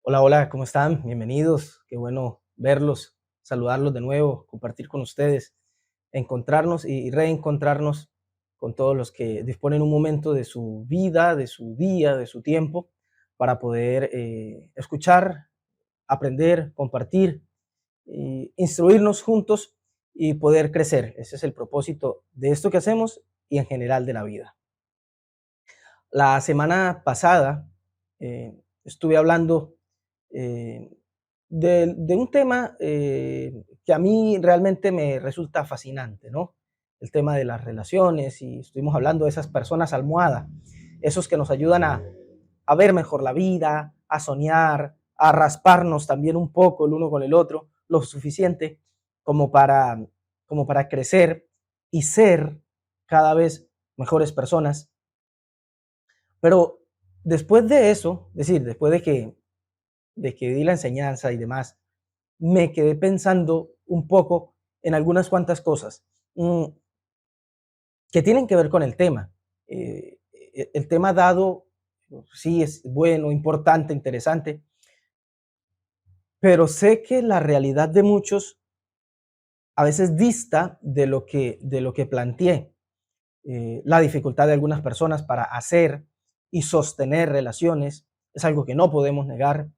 Hola, hola, ¿cómo están? Bienvenidos. Qué bueno verlos, saludarlos de nuevo, compartir con ustedes, encontrarnos y reencontrarnos con todos los que disponen un momento de su vida, de su día, de su tiempo, para poder escuchar, aprender, compartir, instruirnos juntos y poder crecer. Ese es el propósito de esto que hacemos y en general de la vida. La semana pasada estuve hablando eh, de un tema que a mí realmente me resulta fascinante, ¿no? El tema de las relaciones y estuvimos hablando de esas personas almohada, esos que nos ayudan a ver mejor la vida, a soñar, a rasparnos también un poco el uno con el otro, lo suficiente como para, como para crecer y ser cada vez mejores personas. Pero después de eso, es decir, después de que di la enseñanza y demás, me quedé pensando un poco en algunas cuantas cosas mm, que tienen que ver con el tema. El tema dado, sí, es bueno, importante, interesante, pero sé que la realidad de muchos a veces dista de lo que planteé. La dificultad de algunas personas para hacer y sostener relaciones es algo que no podemos negar.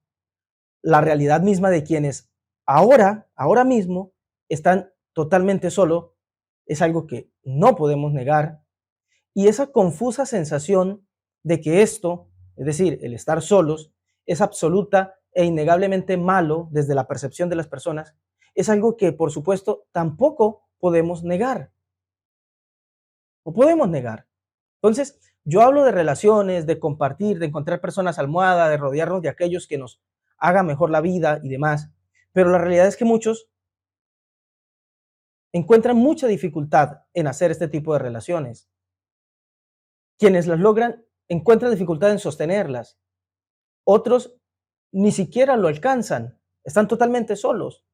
La realidad misma de quienes ahora mismo están totalmente solos es algo que no podemos negar. Y esa confusa sensación de que esto, es decir, el estar solos, es absoluta e innegablemente malo desde la percepción de las personas, es algo que, por supuesto, tampoco podemos negar. No podemos negar. Entonces, yo hablo de relaciones, de compartir, de encontrar personas almohada, de rodearnos de aquellos que nos hagan mejor la vida y demás. Pero la realidad es que muchos encuentran mucha dificultad en hacer este tipo de relaciones. Quienes las logran encuentran dificultad en sostenerlas. Otros ni siquiera lo alcanzan, están totalmente solos.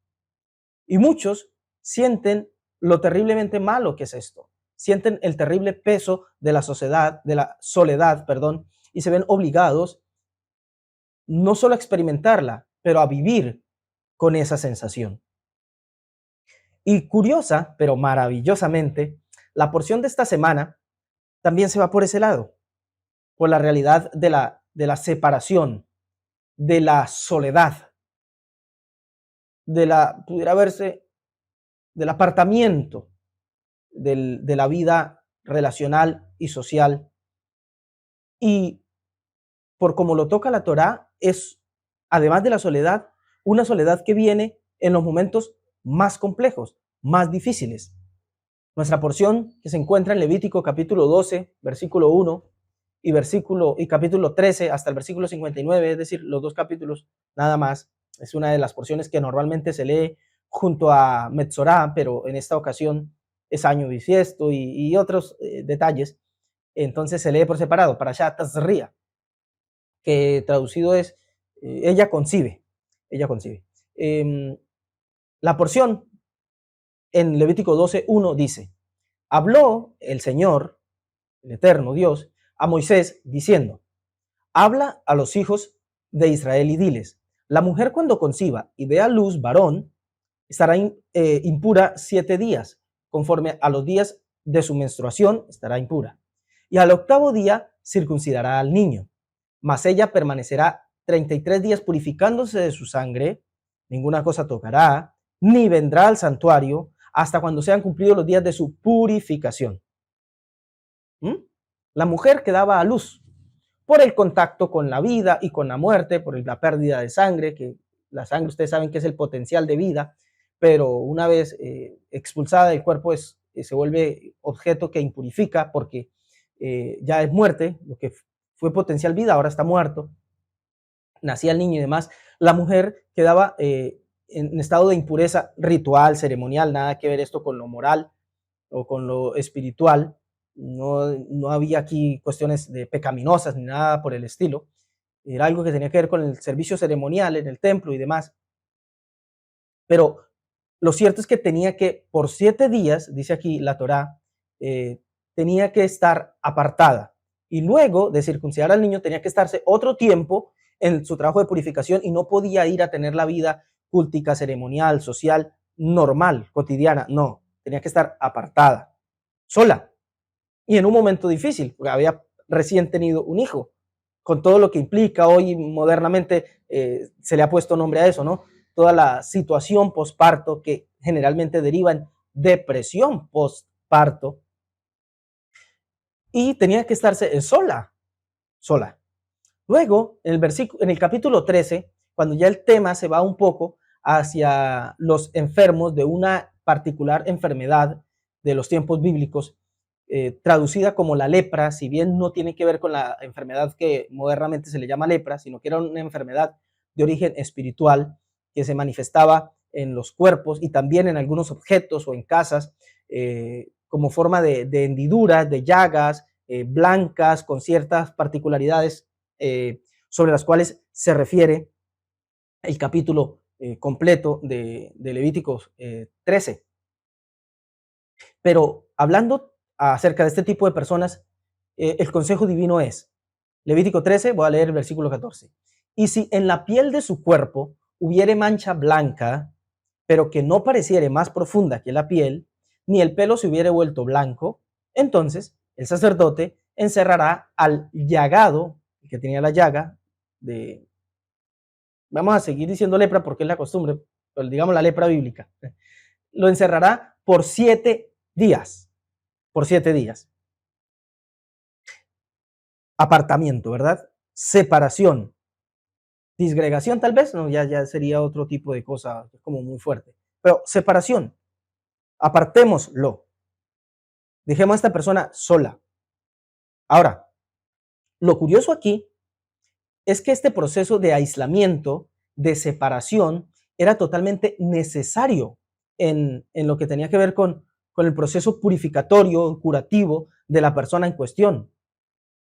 Y muchos sienten lo terriblemente malo que es esto. Sienten el terrible peso de la sociedad, de la soledad, perdón, y se ven obligados no solo a experimentarla, pero a vivir con esa sensación. Y curiosa, pero maravillosamente, la porción de esta semana también se va por ese lado, por la realidad de la separación, de la soledad, pudiera verse, del apartamiento de la vida relacional y social. Y por como lo toca la Torá, es, además de la soledad, una soledad que viene en los momentos más complejos, más difíciles. Nuestra porción que se encuentra en Levítico capítulo 12, versículo 1 y capítulo 13 hasta el versículo 59, es decir, los dos capítulos nada más. Es una de las porciones que normalmente se lee junto a Metzorá, pero en esta ocasión es año bisiesto y otros detalles. Entonces se lee por separado, para Parashat Tazria, que traducido es ella concibe, ella concibe. La porción en Levítico 12:1 dice: habló el Señor, el eterno Dios, a Moisés diciendo: habla a los hijos de Israel y diles: la mujer cuando conciba y dé a luz varón, estará impura 7 días, conforme a los días de su menstruación estará impura. Y al octavo día circuncidará al niño, mas ella permanecerá 33 días purificándose de su sangre, ninguna cosa tocará, ni vendrá al santuario hasta cuando sean cumplidos los días de su purificación. ¿Mm? La mujer que daba a luz por el contacto con la vida y con la muerte, por la pérdida de sangre, que la sangre ustedes saben que es el potencial de vida, pero una vez expulsada del cuerpo se vuelve objeto que impurifica porque ya es muerte, lo que fue potencial vida ahora está muerto, nacía el niño y demás. La mujer quedaba en estado de impureza ritual, ceremonial, nada que ver esto con lo moral o con lo espiritual. No había aquí cuestiones de pecaminosas ni nada por el estilo. Era algo que tenía que ver con el servicio ceremonial en el templo y demás. Pero lo cierto es que tenía que, por 7 días, dice aquí la Torá, tenía que estar apartada. Y luego de circuncidar al niño tenía que estarse otro tiempo en su trabajo de purificación y no podía ir a tener la vida cultica, ceremonial, social, normal, cotidiana. No, tenía que estar apartada, sola. Y en un momento difícil, porque había recién tenido un hijo, con todo lo que implica hoy modernamente, se le ha puesto nombre a eso, ¿no? Toda la situación posparto que generalmente deriva en depresión postparto, y tenía que estarse sola, sola. Luego, en el capítulo 13, cuando ya el tema se va un poco hacia los enfermos de una particular enfermedad de los tiempos bíblicos, traducida como la lepra, si bien no tiene que ver con la enfermedad que modernamente se le llama lepra, sino que era una enfermedad de origen espiritual que se manifestaba en los cuerpos y también en algunos objetos o en casas, como forma de hendiduras, de llagas blancas, con ciertas particularidades sobre las cuales se refiere el capítulo completo de Levíticos 13. Pero hablando acerca de este tipo de personas, el consejo divino es, Levítico 13, voy a leer el versículo 14. Y si en la piel de su cuerpo hubiere mancha blanca, pero que no pareciere más profunda que la piel, ni el pelo se hubiere vuelto blanco, entonces el sacerdote encerrará al llagado, el que tenía la llaga, vamos a seguir diciendo lepra porque es la costumbre, pero digamos la lepra bíblica, lo encerrará por 7 días, por 7 días. Apartamiento, ¿verdad? Separación. Disgregación tal vez, no, ya sería otro tipo de cosa, como muy fuerte. Pero separación, apartémoslo. Dejemos a esta persona sola. Ahora, lo curioso aquí es que este proceso de aislamiento, de separación, era totalmente necesario en lo que tenía que ver con el proceso purificatorio, curativo de la persona en cuestión.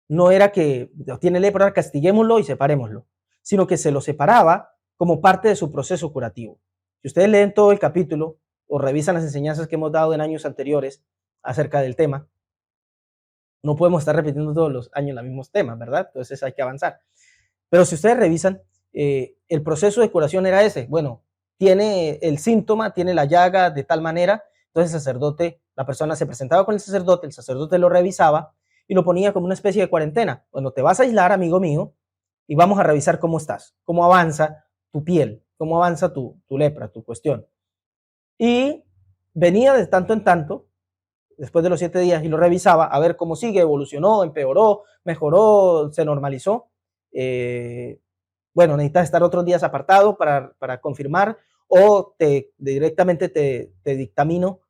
No era que tiene lepra, castiguémoslo y separémoslo, sino que se lo separaba como parte de su proceso curativo. Si ustedes leen todo el capítulo o revisan las enseñanzas que hemos dado en años anteriores acerca del tema, no podemos estar repitiendo todos los años los mismos temas, ¿verdad? Entonces hay que avanzar. Pero si ustedes revisan, el proceso de curación era ese. Bueno, tiene el síntoma, tiene la llaga de tal manera, entonces el sacerdote, la persona se presentaba con el sacerdote lo revisaba y lo ponía como una especie de cuarentena. Bueno, te vas a aislar, amigo mío, y vamos a revisar cómo estás, cómo avanza tu piel, cómo avanza tu lepra, tu cuestión. Y venía de tanto en tanto, después de los 7 días, y lo revisaba a ver cómo sigue, evolucionó, empeoró, mejoró, se normalizó. Bueno, necesitas estar otros días apartado para confirmar o directamente te dictamino,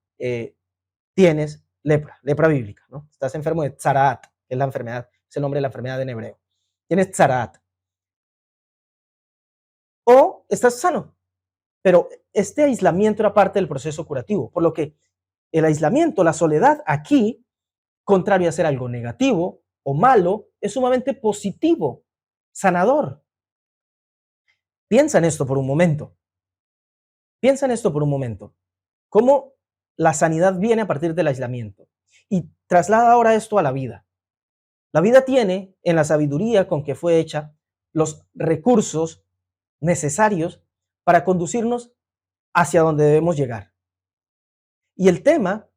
tienes lepra bíblica, ¿no? Estás enfermo de tzaraat, que es la enfermedad, es el nombre de la enfermedad en hebreo. Tienes tzaraat. O estás sano. Pero este aislamiento era parte del proceso curativo, por lo que el aislamiento, la soledad aquí, contrario a ser algo negativo o malo, es sumamente positivo, sanador. Piensa en esto por un momento. Piensa en esto por un momento. Cómo la sanidad viene a partir del aislamiento. Y traslada ahora esto a la vida. La vida tiene, en la sabiduría con que fue hecha, los recursos necesarios para conducirnos hacia donde debemos llegar. Y el tema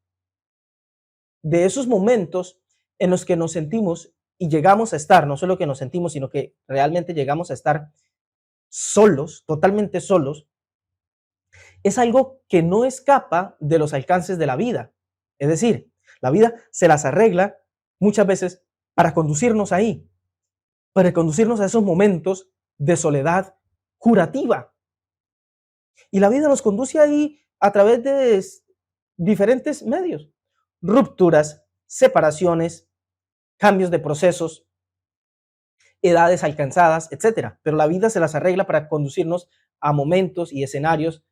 de esos momentos en los que nos sentimos y llegamos a estar, no solo que nos sentimos, sino que realmente llegamos a estar solos, totalmente solos, es algo que no escapa de los alcances de la vida. Es decir, la vida se las arregla muchas veces para conducirnos ahí, para conducirnos a esos momentos de soledad curativa. Y la vida nos conduce ahí a través de diferentes medios, rupturas, separaciones, cambios de procesos, edades alcanzadas, etcétera. Pero la vida se las arregla para conducirnos a momentos y escenarios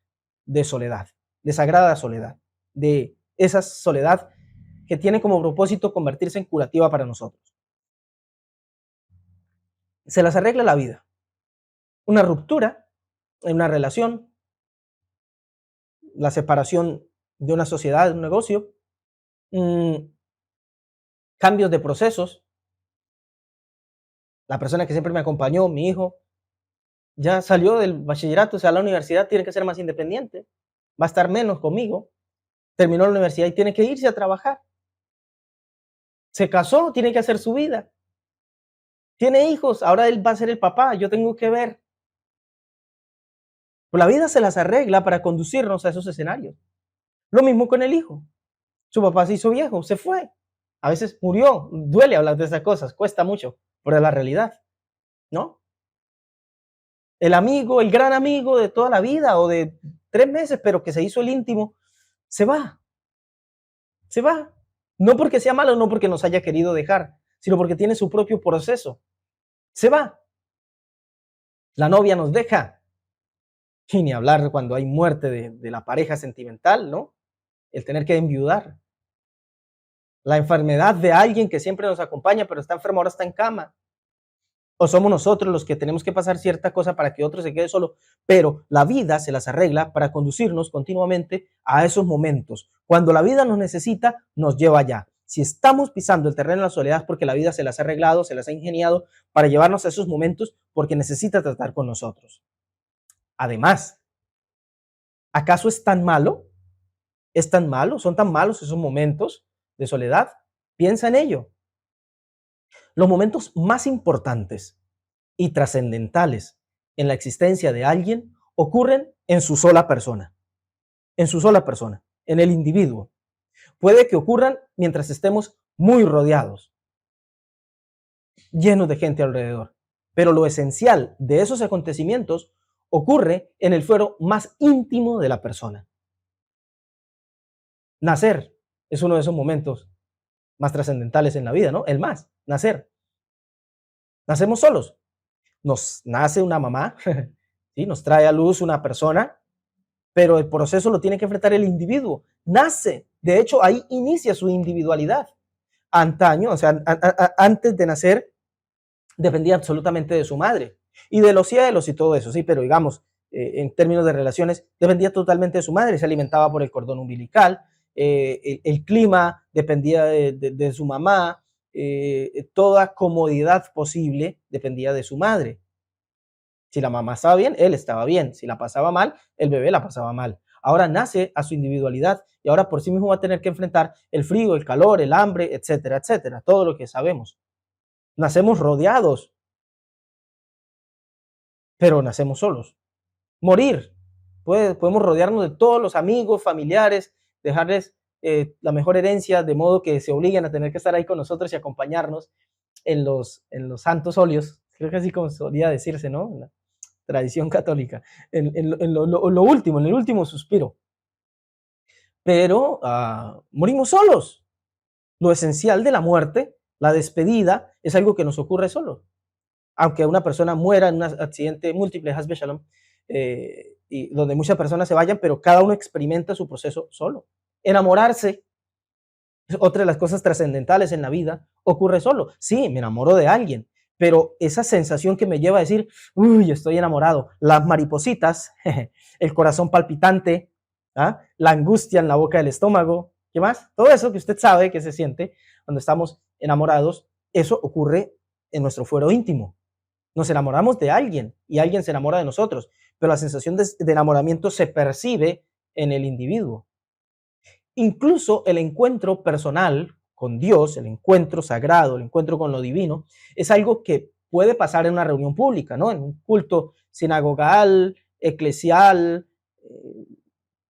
de soledad, de sagrada soledad, de esa soledad que tiene como propósito convertirse en curativa para nosotros. Se las arregla la vida. Una ruptura en una relación, la separación de una sociedad, de un negocio, cambios de procesos. La persona que siempre me acompañó, mi hijo, Ya salió del bachillerato, o sea, la universidad tiene que ser más independiente, va a estar menos conmigo. Terminó la universidad y tiene que irse a trabajar. Se casó, tiene que hacer su vida. Tiene hijos, ahora él va a ser el papá, yo tengo que ver. Pues la vida se las arregla para conducirnos a esos escenarios. Lo mismo con el hijo. Su papá se hizo viejo, se fue. A veces murió. Duele hablar de esas cosas, cuesta mucho, pero es la realidad, ¿no? El amigo, el gran amigo de toda la vida o de 3 meses, pero que se hizo el íntimo, se va, se va. No porque sea malo, no porque nos haya querido dejar, sino porque tiene su propio proceso. Se va. La novia nos deja. Y ni hablar cuando hay muerte de la pareja sentimental, ¿no? El tener que enviudar. La enfermedad de alguien que siempre nos acompaña, pero está enfermo, ahora está en cama. O somos nosotros los que tenemos que pasar cierta cosa para que otro se quede solo, pero la vida se las arregla para conducirnos continuamente a esos momentos. Cuando la vida nos necesita, nos lleva allá. Si estamos pisando el terreno de la soledad es porque la vida se las ha arreglado, se las ha ingeniado para llevarnos a esos momentos porque necesita tratar con nosotros. Además, ¿acaso es tan malo? ¿Es tan malo? ¿Son tan malos esos momentos de soledad? Piensa en ello. Los momentos más importantes y trascendentales en la existencia de alguien ocurren en su sola persona, en el individuo. Puede que ocurran mientras estemos muy rodeados, llenos de gente alrededor, pero lo esencial de esos acontecimientos ocurre en el fuero más íntimo de la persona. Nacer es uno de esos momentos más trascendentales en la vida, ¿no? El más, nacer. Nacemos solos. Nos nace una mamá, ¿sí? Nos trae a luz una persona, pero el proceso lo tiene que enfrentar el individuo. Nace, de hecho, ahí inicia su individualidad. Antaño, o sea, antes de nacer, dependía absolutamente de su madre y de los cielos y todo eso, sí, pero digamos, en términos de relaciones, dependía totalmente de su madre, se alimentaba por el cordón umbilical, el clima dependía de su mamá, toda comodidad posible dependía de su madre. Si la mamá estaba bien, él estaba bien. Si la pasaba mal, el bebé la pasaba mal. Ahora nace a su individualidad y ahora por sí mismo va a tener que enfrentar el frío, el calor, el hambre, etcétera, etcétera, todo lo que sabemos. Nacemos rodeados, pero nacemos solos. Morir, podemos rodearnos de todos los amigos, familiares, dejarles la mejor herencia, de modo que se obliguen a tener que estar ahí con nosotros y acompañarnos en los santos óleos, creo que así como solía decirse, ¿no? En la tradición católica, en lo último, en el último suspiro. Pero morimos solos. Lo esencial de la muerte, la despedida, es algo que nos ocurre solo. Aunque una persona muera en un accidente múltiple, Hasbe Shalom, y donde muchas personas se vayan, pero cada uno experimenta su proceso solo. Enamorarse, otra de las cosas trascendentales en la vida, ocurre solo. Sí, me enamoro de alguien, pero esa sensación que me lleva a decir, uy, estoy enamorado, las maripositas, el corazón palpitante, ¿ah? La angustia en la boca del estómago, ¿qué más? Todo eso que usted sabe que se siente cuando estamos enamorados, eso ocurre en nuestro fuero íntimo. Nos enamoramos de alguien y alguien se enamora de nosotros, pero la sensación de enamoramiento se percibe en el individuo. Incluso el encuentro personal con Dios, el encuentro sagrado, el encuentro con lo divino, es algo que puede pasar en una reunión pública, ¿no? En un culto sinagogal, eclesial,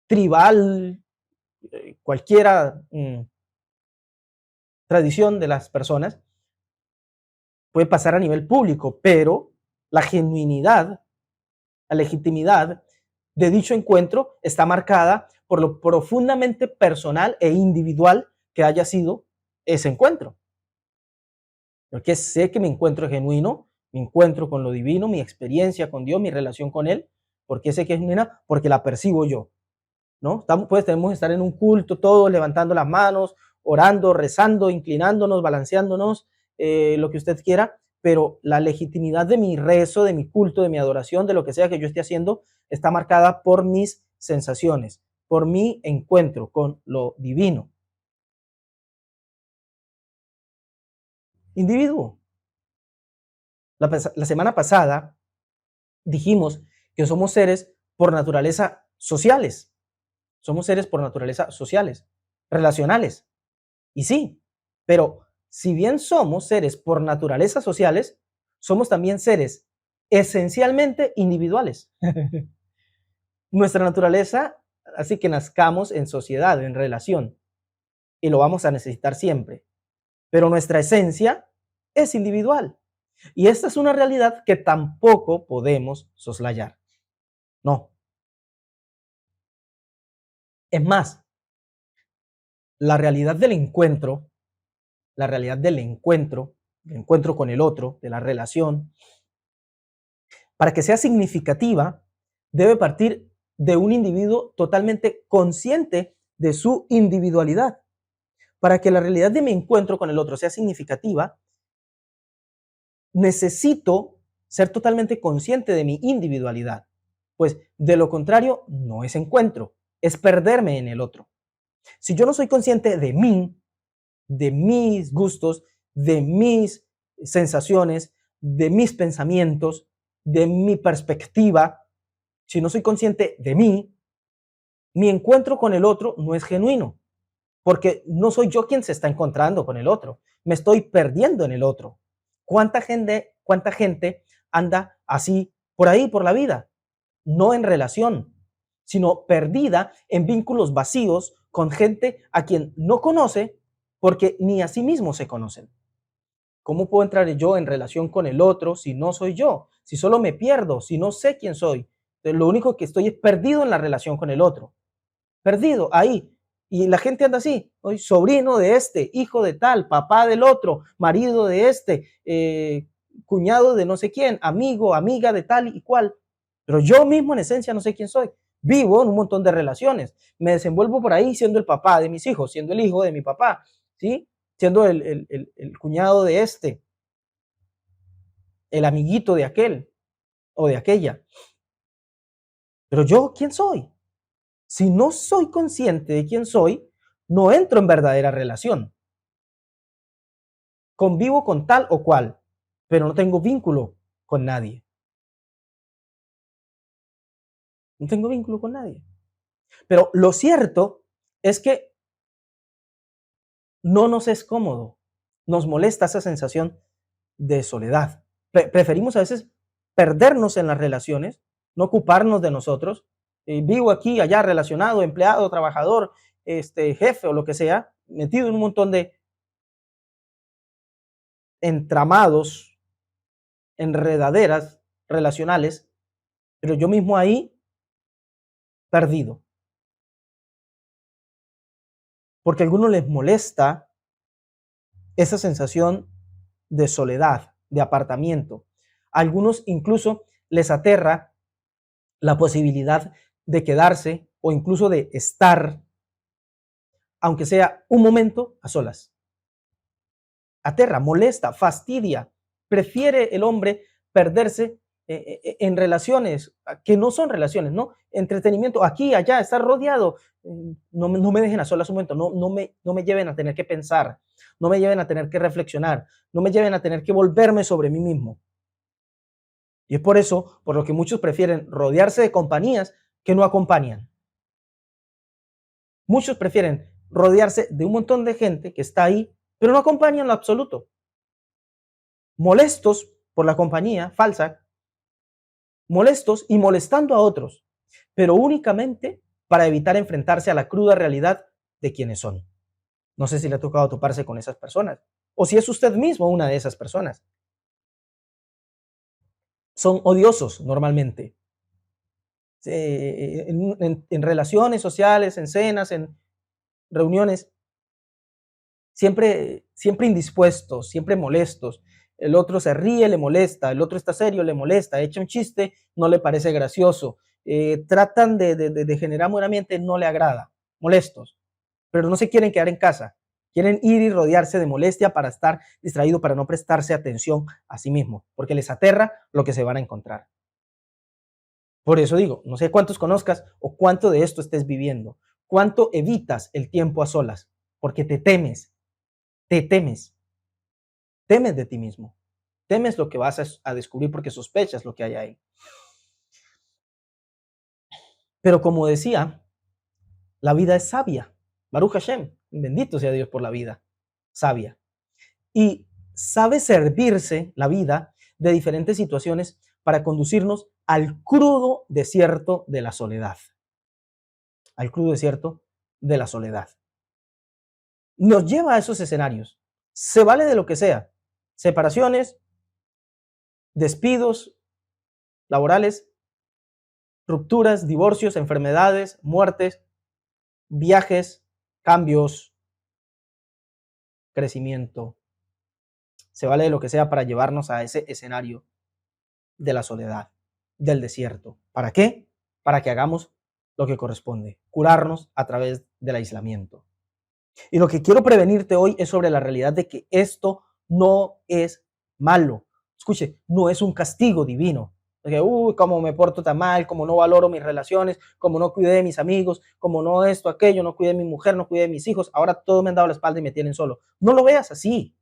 tribal, cualquiera tradición de las personas, puede pasar a nivel público, pero la genuinidad, la legitimidad de dicho encuentro está marcada por lo profundamente personal e individual que haya sido ese encuentro. Porque sé que mi encuentro es genuino, mi encuentro con lo divino, mi experiencia con Dios, mi relación con Él, porque sé que es genuina, porque la percibo yo, ¿no? Pues tenemos que estar en un culto, todos levantando las manos, orando, rezando, inclinándonos, balanceándonos, lo que usted quiera, pero la legitimidad de mi rezo, de mi culto, de mi adoración, de lo que sea que yo esté haciendo, está marcada por mis sensaciones, por mi encuentro con lo divino. Individuo. La semana pasada dijimos que somos seres por naturaleza sociales. Somos seres por naturaleza sociales, relacionales. Y sí, pero si bien somos seres por naturaleza sociales, somos también seres esencialmente individuales. Nuestra naturaleza hace que nazcamos en sociedad, en relación, y lo vamos a necesitar siempre. Pero nuestra esencia es individual. Y esta es una realidad que tampoco podemos soslayar. No. Es más, la realidad del encuentro, la realidad del encuentro, el encuentro con el otro, de la relación, para que sea significativa, debe partir de un individuo totalmente consciente de su individualidad. Para que la realidad de mi encuentro con el otro sea significativa, necesito ser totalmente consciente de mi individualidad. Pues de lo contrario, no es encuentro, es perderme en el otro. Si yo no soy consciente de mí, de mis gustos, de mis sensaciones, de mis pensamientos, de mi perspectiva, si no soy consciente de mí, mi encuentro con el otro no es genuino, porque no soy yo quien se está encontrando con el otro, me estoy perdiendo en el otro. Cuánta gente anda así por ahí, por la vida? No en relación, sino perdida en vínculos vacíos con gente a quien no conoce porque ni a sí mismos se conocen. ¿Cómo puedo entrar yo en relación con el otro si no soy yo? Si solo me pierdo, si no sé quién soy. Entonces, lo único que estoy es perdido en la relación con el otro. Perdido ahí. Y la gente anda así, soy sobrino de este, hijo de tal, papá del otro, marido de este, cuñado de no sé quién, amigo, amiga de tal y cual. Pero yo mismo en esencia no sé quién soy. Vivo en un montón de relaciones. Me desenvuelvo por ahí siendo el papá de mis hijos, siendo el hijo de mi papá, ¿sí? Siendo el cuñado de este, el amiguito de aquel o de aquella. Pero yo, ¿quién soy? Si no soy consciente de quién soy, no entro en verdadera relación. Convivo con tal o cual, pero no tengo vínculo con nadie. No tengo vínculo con nadie. Pero lo cierto es que no nos es cómodo. Nos molesta esa sensación de soledad. Preferimos a veces perdernos en las relaciones, no ocuparnos de nosotros. Vivo aquí, allá, relacionado, empleado, trabajador, jefe o lo que sea, metido en un montón de entramados, enredaderas relacionales, pero yo mismo ahí perdido. Porque a algunos les molesta esa sensación de soledad, de apartamiento. A algunos incluso les aterra la posibilidad de quedarse o incluso de estar, aunque sea un momento, a solas. Aterra, molesta, fastidia. Prefiere el hombre perderse en relaciones que no son relaciones, ¿no? Entretenimiento, aquí, allá, estar rodeado. No me dejen a solas un momento, no me lleven a tener que pensar, no me lleven a tener que reflexionar, no me lleven a tener que volverme sobre mí mismo. Y es por eso, por lo que muchos prefieren rodearse de compañías que no acompañan. Muchos prefieren rodearse de un montón de gente que está ahí, pero no acompañan en lo absoluto. Molestos por la compañía falsa, molestos y molestando a otros, pero únicamente para evitar enfrentarse a la cruda realidad de quienes son. No sé si le ha tocado toparse con esas personas o si es usted mismo una de esas personas. Son odiosos normalmente. En relaciones sociales, en cenas, en reuniones, siempre indispuestos, siempre molestos. El otro se ríe, le molesta, el otro está serio, le molesta, echa un chiste, no le parece gracioso. Tratan de generar buen ambiente, no le agrada, molestos, pero no se quieren quedar en casa. Quieren ir y rodearse de molestia para estar distraído, para no prestarse atención a sí mismo, porque les aterra lo que se van a encontrar. Por eso digo, no sé cuántos conozcas o cuánto de esto estés viviendo, cuánto evitas el tiempo a solas, porque te temes, temes de ti mismo, temes lo que vas a descubrir porque sospechas lo que hay ahí. Pero como decía, la vida es sabia. Baruch Hashem, bendito sea Dios por la vida sabia. Y sabe servirse la vida de diferentes situaciones para conducirnos al crudo desierto de la soledad. Al crudo desierto de la soledad. Nos lleva a esos escenarios. Se vale de lo que sea. Separaciones, despidos laborales, rupturas, divorcios, enfermedades, muertes, viajes, cambios, crecimiento. Se vale de lo que sea para llevarnos a ese escenario de la soledad, del desierto. ¿Para qué? Para que hagamos lo que corresponde, curarnos a través del aislamiento. Y lo que quiero prevenirte hoy es sobre la realidad de que esto no es malo. Escuche, no es un castigo divino. Porque, cómo me porto tan mal, cómo no valoro mis relaciones, cómo no cuidé de mis amigos, cómo no esto, aquello, no cuidé de mi mujer, no cuidé de mis hijos, ahora todos me han dado la espalda y me tienen solo. No lo veas así.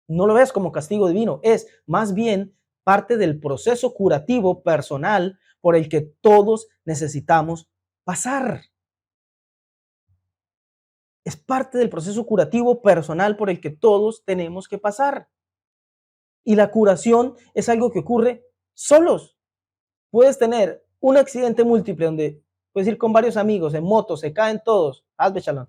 No lo veas como castigo divino. Es más bien parte del proceso curativo personal por el que todos necesitamos pasar. Es parte del proceso curativo personal por el que todos tenemos que pasar. Y la curación es algo que ocurre solos. Puedes tener un accidente múltiple donde puedes ir con varios amigos en moto, se caen todos, hazme shalom,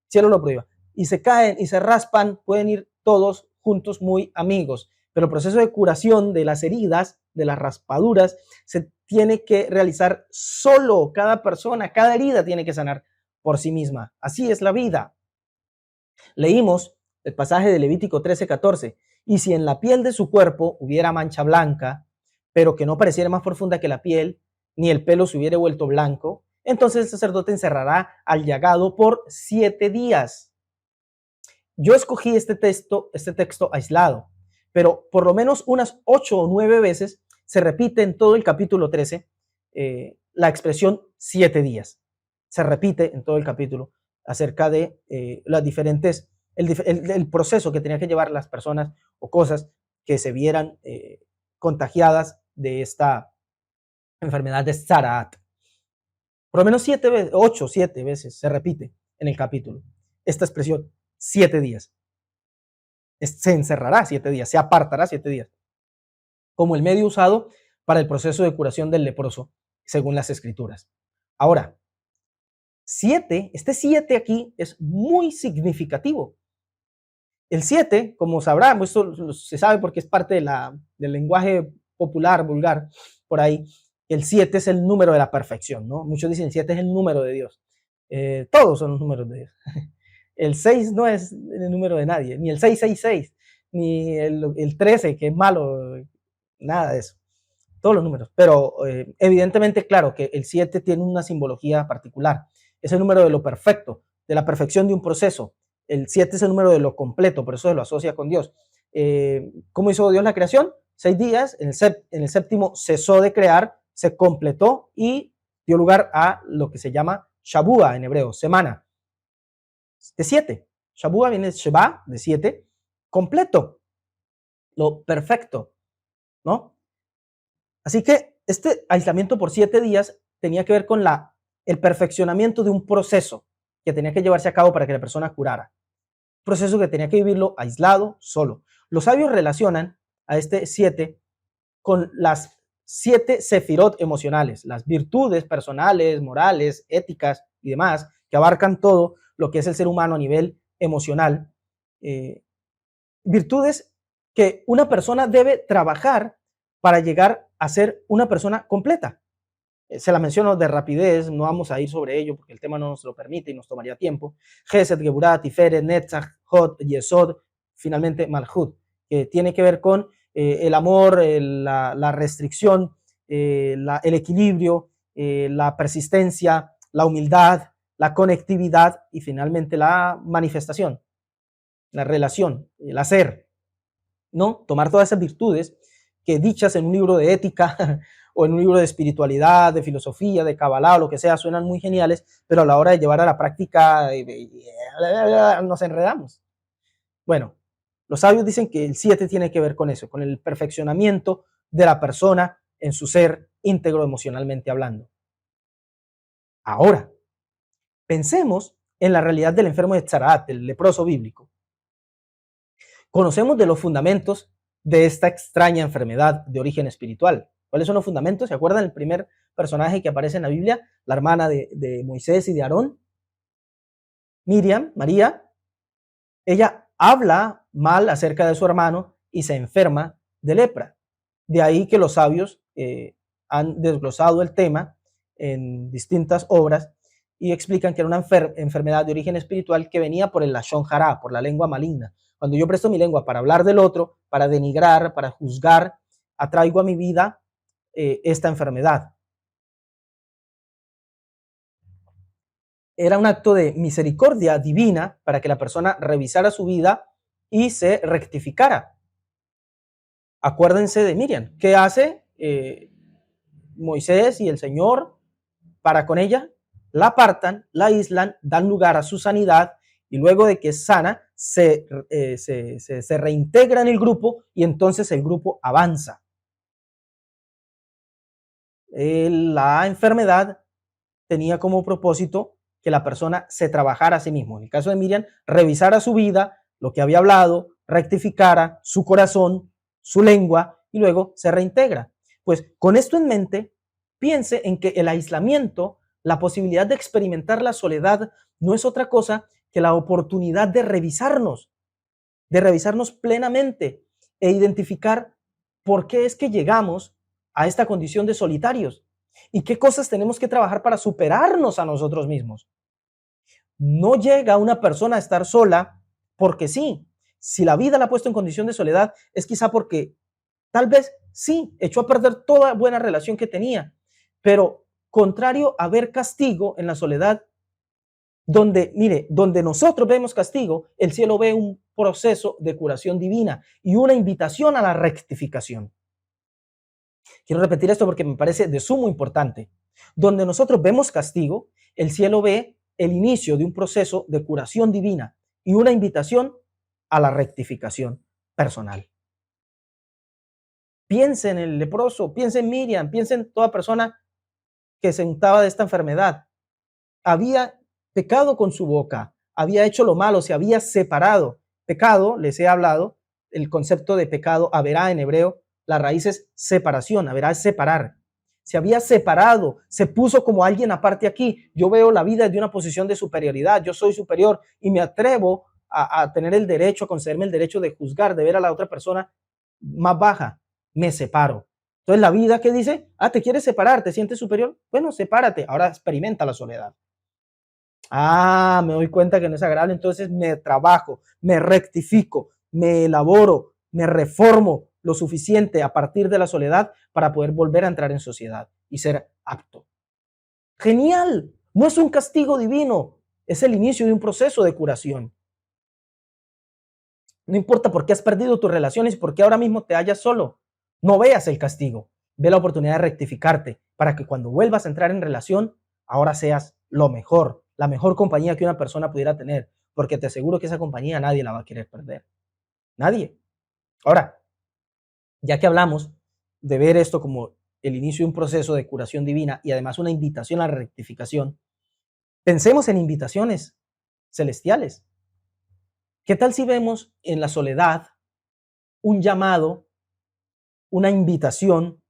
cielo lo prohíba, y se caen y se raspan, pueden ir todos juntos muy amigos. Pero el proceso de curación de las heridas, de las raspaduras, se tiene que realizar solo. Cada persona, cada herida tiene que sanar por sí misma. Así es la vida. Leímos el pasaje de Levítico 13:14. Y si en la piel de su cuerpo hubiera mancha blanca, pero que no pareciera más profunda que la piel, ni el pelo se hubiera vuelto blanco, entonces el sacerdote encerrará al llagado por 7 días. Yo escogí este texto aislado, pero por lo menos unas 8 o 9 veces se repite en todo el capítulo 13 la expresión 7 días. Se repite en todo el capítulo acerca de las diferentes, el proceso que tenían que llevar las personas o cosas que se vieran contagiadas de esta enfermedad de Zaraat. Por lo menos 7 veces, 8 o 7 veces se repite en el capítulo esta expresión, 7 días. Se encerrará 7 días, se apartará 7 días, como el medio usado para el proceso de curación del leproso, según las escrituras. Ahora, 7, este 7 aquí es muy significativo. El 7, como sabrán, esto se sabe porque es parte del lenguaje popular, vulgar, por ahí, el 7 es el número de la perfección, ¿no? Muchos dicen 7 es el número de Dios. Todos son los números de Dios. El 6 no es el número de nadie, ni el 666, ni el 13, que es malo, nada de eso. Todos los números. Pero evidentemente, claro, que el 7 tiene una simbología particular. Es el número de lo perfecto, de la perfección de un proceso. El 7 es el número de lo completo, por eso se lo asocia con Dios. ¿Cómo hizo Dios la creación? 6 días, en el séptimo cesó de crear, se completó y dio lugar a lo que se llama Shabua en hebreo, semana de 7. Shabua viene de Sheba, de 7, completo, lo perfecto, ¿no? Así que este aislamiento por 7 días tenía que ver con el perfeccionamiento de un proceso que tenía que llevarse a cabo para que la persona curara. Un proceso que tenía que vivirlo aislado, solo. Los sabios relacionan a este 7 con las 7 sefirot emocionales, las virtudes personales, morales, éticas y demás, que abarcan todo lo que es el ser humano a nivel emocional. Virtudes que una persona debe trabajar para llegar a ser una persona completa. Se la menciono de rapidez, no vamos a ir sobre ello porque el tema no nos lo permite y nos tomaría tiempo. Gesed, Geburah, Tiferet, Netzach, Hod, Yesod, finalmente Malhut, que tiene que ver con el amor, la restricción, el equilibrio, la persistencia, la humildad, la conectividad y finalmente la manifestación, la relación, el hacer, ¿no? Tomar todas esas virtudes que dichas en un libro de ética o en un libro de espiritualidad, de filosofía, de cabalá o lo que sea, suenan muy geniales, pero a la hora de llevar a la práctica nos enredamos. Bueno, los sabios dicen que el 7 tiene que ver con eso, con el perfeccionamiento de la persona en su ser íntegro emocionalmente hablando. Ahora, pensemos en la realidad del enfermo de Tzaraat, el leproso bíblico. Conocemos de los fundamentos de esta extraña enfermedad de origen espiritual. ¿Cuáles son los fundamentos? ¿Se acuerdan el primer personaje que aparece en la Biblia? La hermana de Moisés y de Aarón, Miriam, María. Ella habla mal acerca de su hermano y se enferma de lepra. De ahí que los sabios han desglosado el tema en distintas obras y explican que era una enfermedad de origen espiritual que venía por el lashon hara, por la lengua maligna. Cuando yo presto mi lengua para hablar del otro, para denigrar, para juzgar, atraigo a mi vida esta enfermedad. Era un acto de misericordia divina para que la persona revisara su vida y se rectificara. Acuérdense de Miriam. ¿Qué hace Moisés y el Señor para con ella? La apartan, la aíslan, dan lugar a su sanidad y luego de que es sana, se reintegra en el grupo y entonces el grupo avanza. La enfermedad tenía como propósito que la persona se trabajara a sí mismo. En el caso de Miriam, revisara su vida, lo que había hablado, rectificara su corazón, su lengua y luego se reintegra. Pues con esto en mente, piense en que el aislamiento, la posibilidad de experimentar la soledad, no es otra cosa que la oportunidad de revisarnos plenamente e identificar por qué es que llegamos a esta condición de solitarios y qué cosas tenemos que trabajar para superarnos a nosotros mismos. No llega una persona a estar sola porque sí. Si la vida la ha puesto en condición de soledad, es quizá porque tal vez sí, echó a perder toda buena relación que tenía, pero contrario a ver castigo en la soledad, donde nosotros vemos castigo, el cielo ve un proceso de curación divina y una invitación a la rectificación. Quiero repetir esto porque me parece de sumo importante. Donde nosotros vemos castigo, el cielo ve el inicio de un proceso de curación divina y una invitación a la rectificación personal. Piensa en el leproso, piensa en Miriam, piensa en toda persona que se untaba de esta enfermedad. Había pecado con su boca, había hecho lo malo, se había separado. Pecado, les he hablado, el concepto de pecado, averá en hebreo, la raíz es separación, averá es separar. Se había separado, se puso como alguien aparte aquí. Yo veo la vida desde una posición de superioridad, yo soy superior y me atrevo a tener el derecho, a concederme el derecho de juzgar, de ver a la otra persona más baja. Me separo. Entonces la vida que dice, ¿te quieres separar? ¿Te sientes superior? Bueno, sepárate, ahora experimenta la soledad. Me doy cuenta que no es agradable, entonces me trabajo, me rectifico, me elaboro, me reformo lo suficiente a partir de la soledad para poder volver a entrar en sociedad y ser apto. Genial, no es un castigo divino, es el inicio de un proceso de curación. No importa por qué has perdido tus relaciones y por qué ahora mismo te hallas solo, no veas el castigo, ve la oportunidad de rectificarte para que cuando vuelvas a entrar en relación, ahora seas lo mejor, la mejor compañía que una persona pudiera tener, porque te aseguro que esa compañía nadie la va a querer perder. Nadie. Ahora, ya que hablamos de ver esto como el inicio de un proceso de curación divina y además una invitación a la rectificación, pensemos en invitaciones celestiales. ¿Qué tal si vemos en la soledad un llamado, una invitación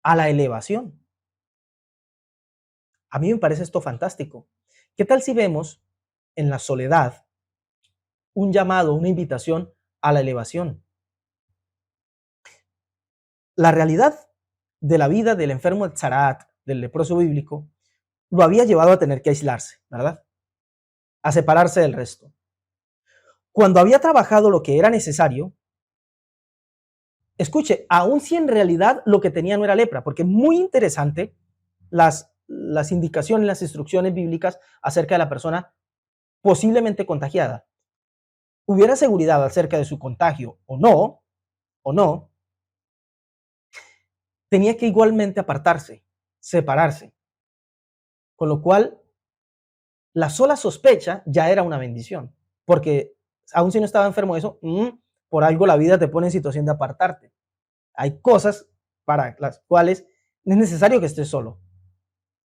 a la elevación? A mí me parece esto fantástico. ¿Qué tal si vemos en la soledad un llamado, una invitación a la elevación? La realidad de la vida del enfermo de Tzaraat, del leproso bíblico, lo había llevado a tener que aislarse, ¿verdad? A separarse del resto. Cuando había trabajado lo que era necesario, escuche, aun si en realidad lo que tenía no era lepra, porque es muy interesante las indicaciones, las instrucciones bíblicas acerca de la persona posiblemente contagiada. Hubiera seguridad acerca de su contagio o no, tenía que igualmente apartarse, separarse. Con lo cual, la sola sospecha ya era una bendición, porque aun si no estaba enfermo de eso, por algo la vida te pone en situación de apartarte. Hay cosas para las cuales es necesario que estés solo.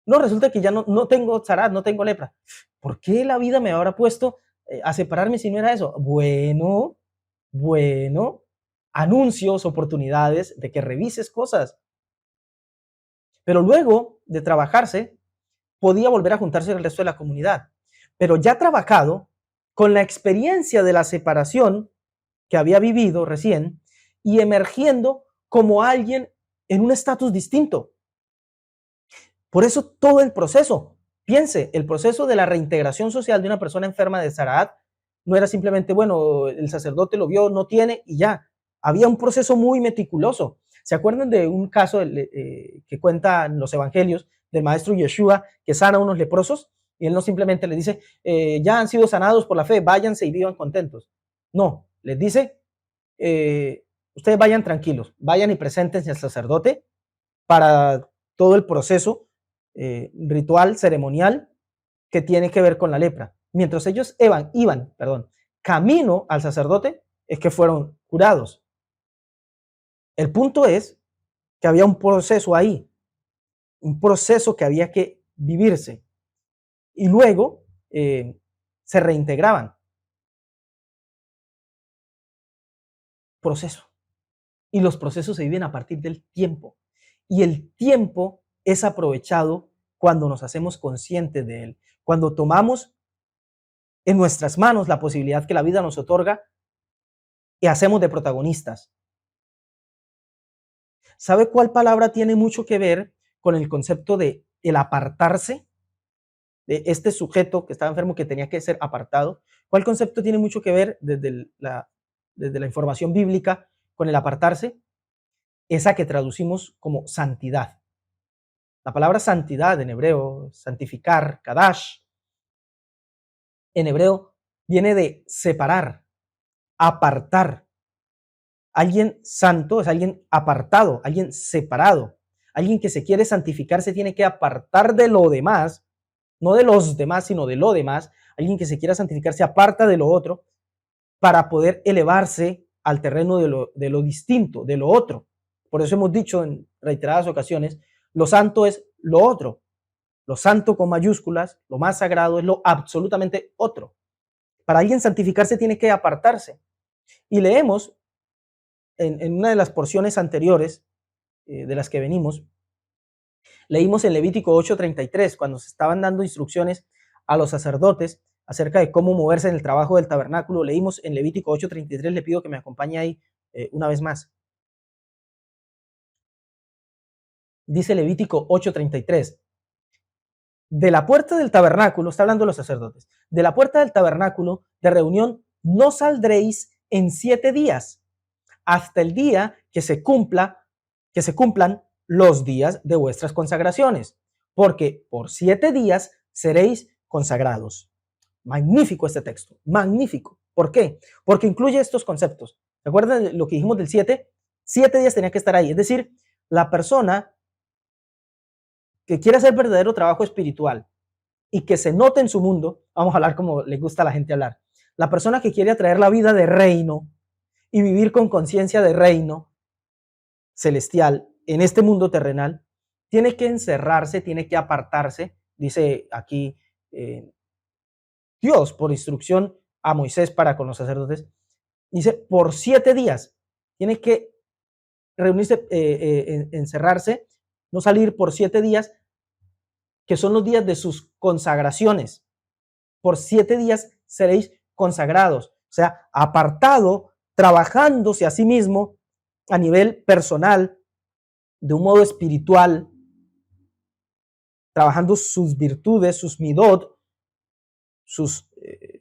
No, resulta que ya no tengo tzaraat, no tengo lepra. ¿Por qué la vida me habrá puesto a separarme si no era eso? Bueno, anuncios, oportunidades de que revises cosas. Pero luego de trabajarse, podía volver a juntarse con el resto de la comunidad. Pero ya trabajado, con la experiencia de la separación que había vivido recién y emergiendo como alguien en un estatus distinto. Por eso todo el proceso, piense, el proceso de la reintegración social de una persona enferma de tzaraat no era simplemente, bueno, el sacerdote lo vio, no tiene y ya. Había un proceso muy meticuloso. ¿Se acuerdan de un caso que cuentan los evangelios del maestro Yeshua que sana a unos leprosos? Y él no simplemente les dice, ya han sido sanados por la fe, váyanse y vivan contentos. No, les dice, ustedes vayan tranquilos, vayan y preséntense al sacerdote para todo el proceso ritual, ceremonial que tiene que ver con la lepra. Mientras ellos iban, camino al sacerdote, es que fueron curados. El punto es que había un proceso ahí, un proceso que había que vivirse. Y luego se reintegraban. Proceso. Y los procesos se viven a partir del tiempo. Y el tiempo es aprovechado cuando nos hacemos conscientes de él, cuando tomamos en nuestras manos la posibilidad que la vida nos otorga y hacemos de protagonistas. ¿Sabe cuál palabra tiene mucho que ver con el concepto de el apartarse? De este sujeto que estaba enfermo que tenía que ser apartado. ¿Cuál concepto tiene mucho que ver desde la información bíblica con el apartarse? Esa que traducimos como santidad. La palabra santidad en hebreo, santificar, kadash, en hebreo viene de separar, apartar. Alguien santo es alguien apartado, alguien separado. Alguien que se quiere santificar se tiene que apartar de lo demás, no de los demás, sino de lo demás. Alguien que se quiera santificar se aparta de lo otro para poder elevarse al terreno de lo distinto, de lo otro. Por eso hemos dicho en reiteradas ocasiones, lo santo es lo otro. Lo santo con mayúsculas, lo más sagrado es lo absolutamente otro. Para alguien santificarse tiene que apartarse. Y leemos en una de las porciones anteriores de las que venimos, leímos en Levítico 8:33, cuando se estaban dando instrucciones a los sacerdotes acerca de cómo moverse en el trabajo del tabernáculo. Leímos en Levítico 8:33, le pido que me acompañe ahí una vez más. Dice Levítico 8:33, de la puerta del tabernáculo, está hablando de los sacerdotes, de la puerta del tabernáculo de reunión no saldréis en 7 días, hasta el día que se cumplan los días de vuestras consagraciones, porque por 7 días seréis consagrados. Magnífico este texto, magnífico. ¿Por qué? Porque incluye estos conceptos. ¿Se acuerdan de lo que dijimos del 7? 7 días tenía que estar ahí. Es decir, la persona que quiere hacer verdadero trabajo espiritual y que se note en su mundo, vamos a hablar como le gusta a la gente hablar, la persona que quiere atraer la vida de reino y vivir con conciencia de reino celestial en este mundo terrenal, tiene que encerrarse, tiene que apartarse, dice aquí Dios por instrucción a Moisés para con los sacerdotes, dice por 7 días, tiene que reunirse, encerrarse, no salir por 7 días, que son los días de sus consagraciones. Por 7 días seréis consagrados, o sea, apartado, trabajándose a sí mismo a nivel personal, de un modo espiritual, trabajando sus virtudes, sus midot, sus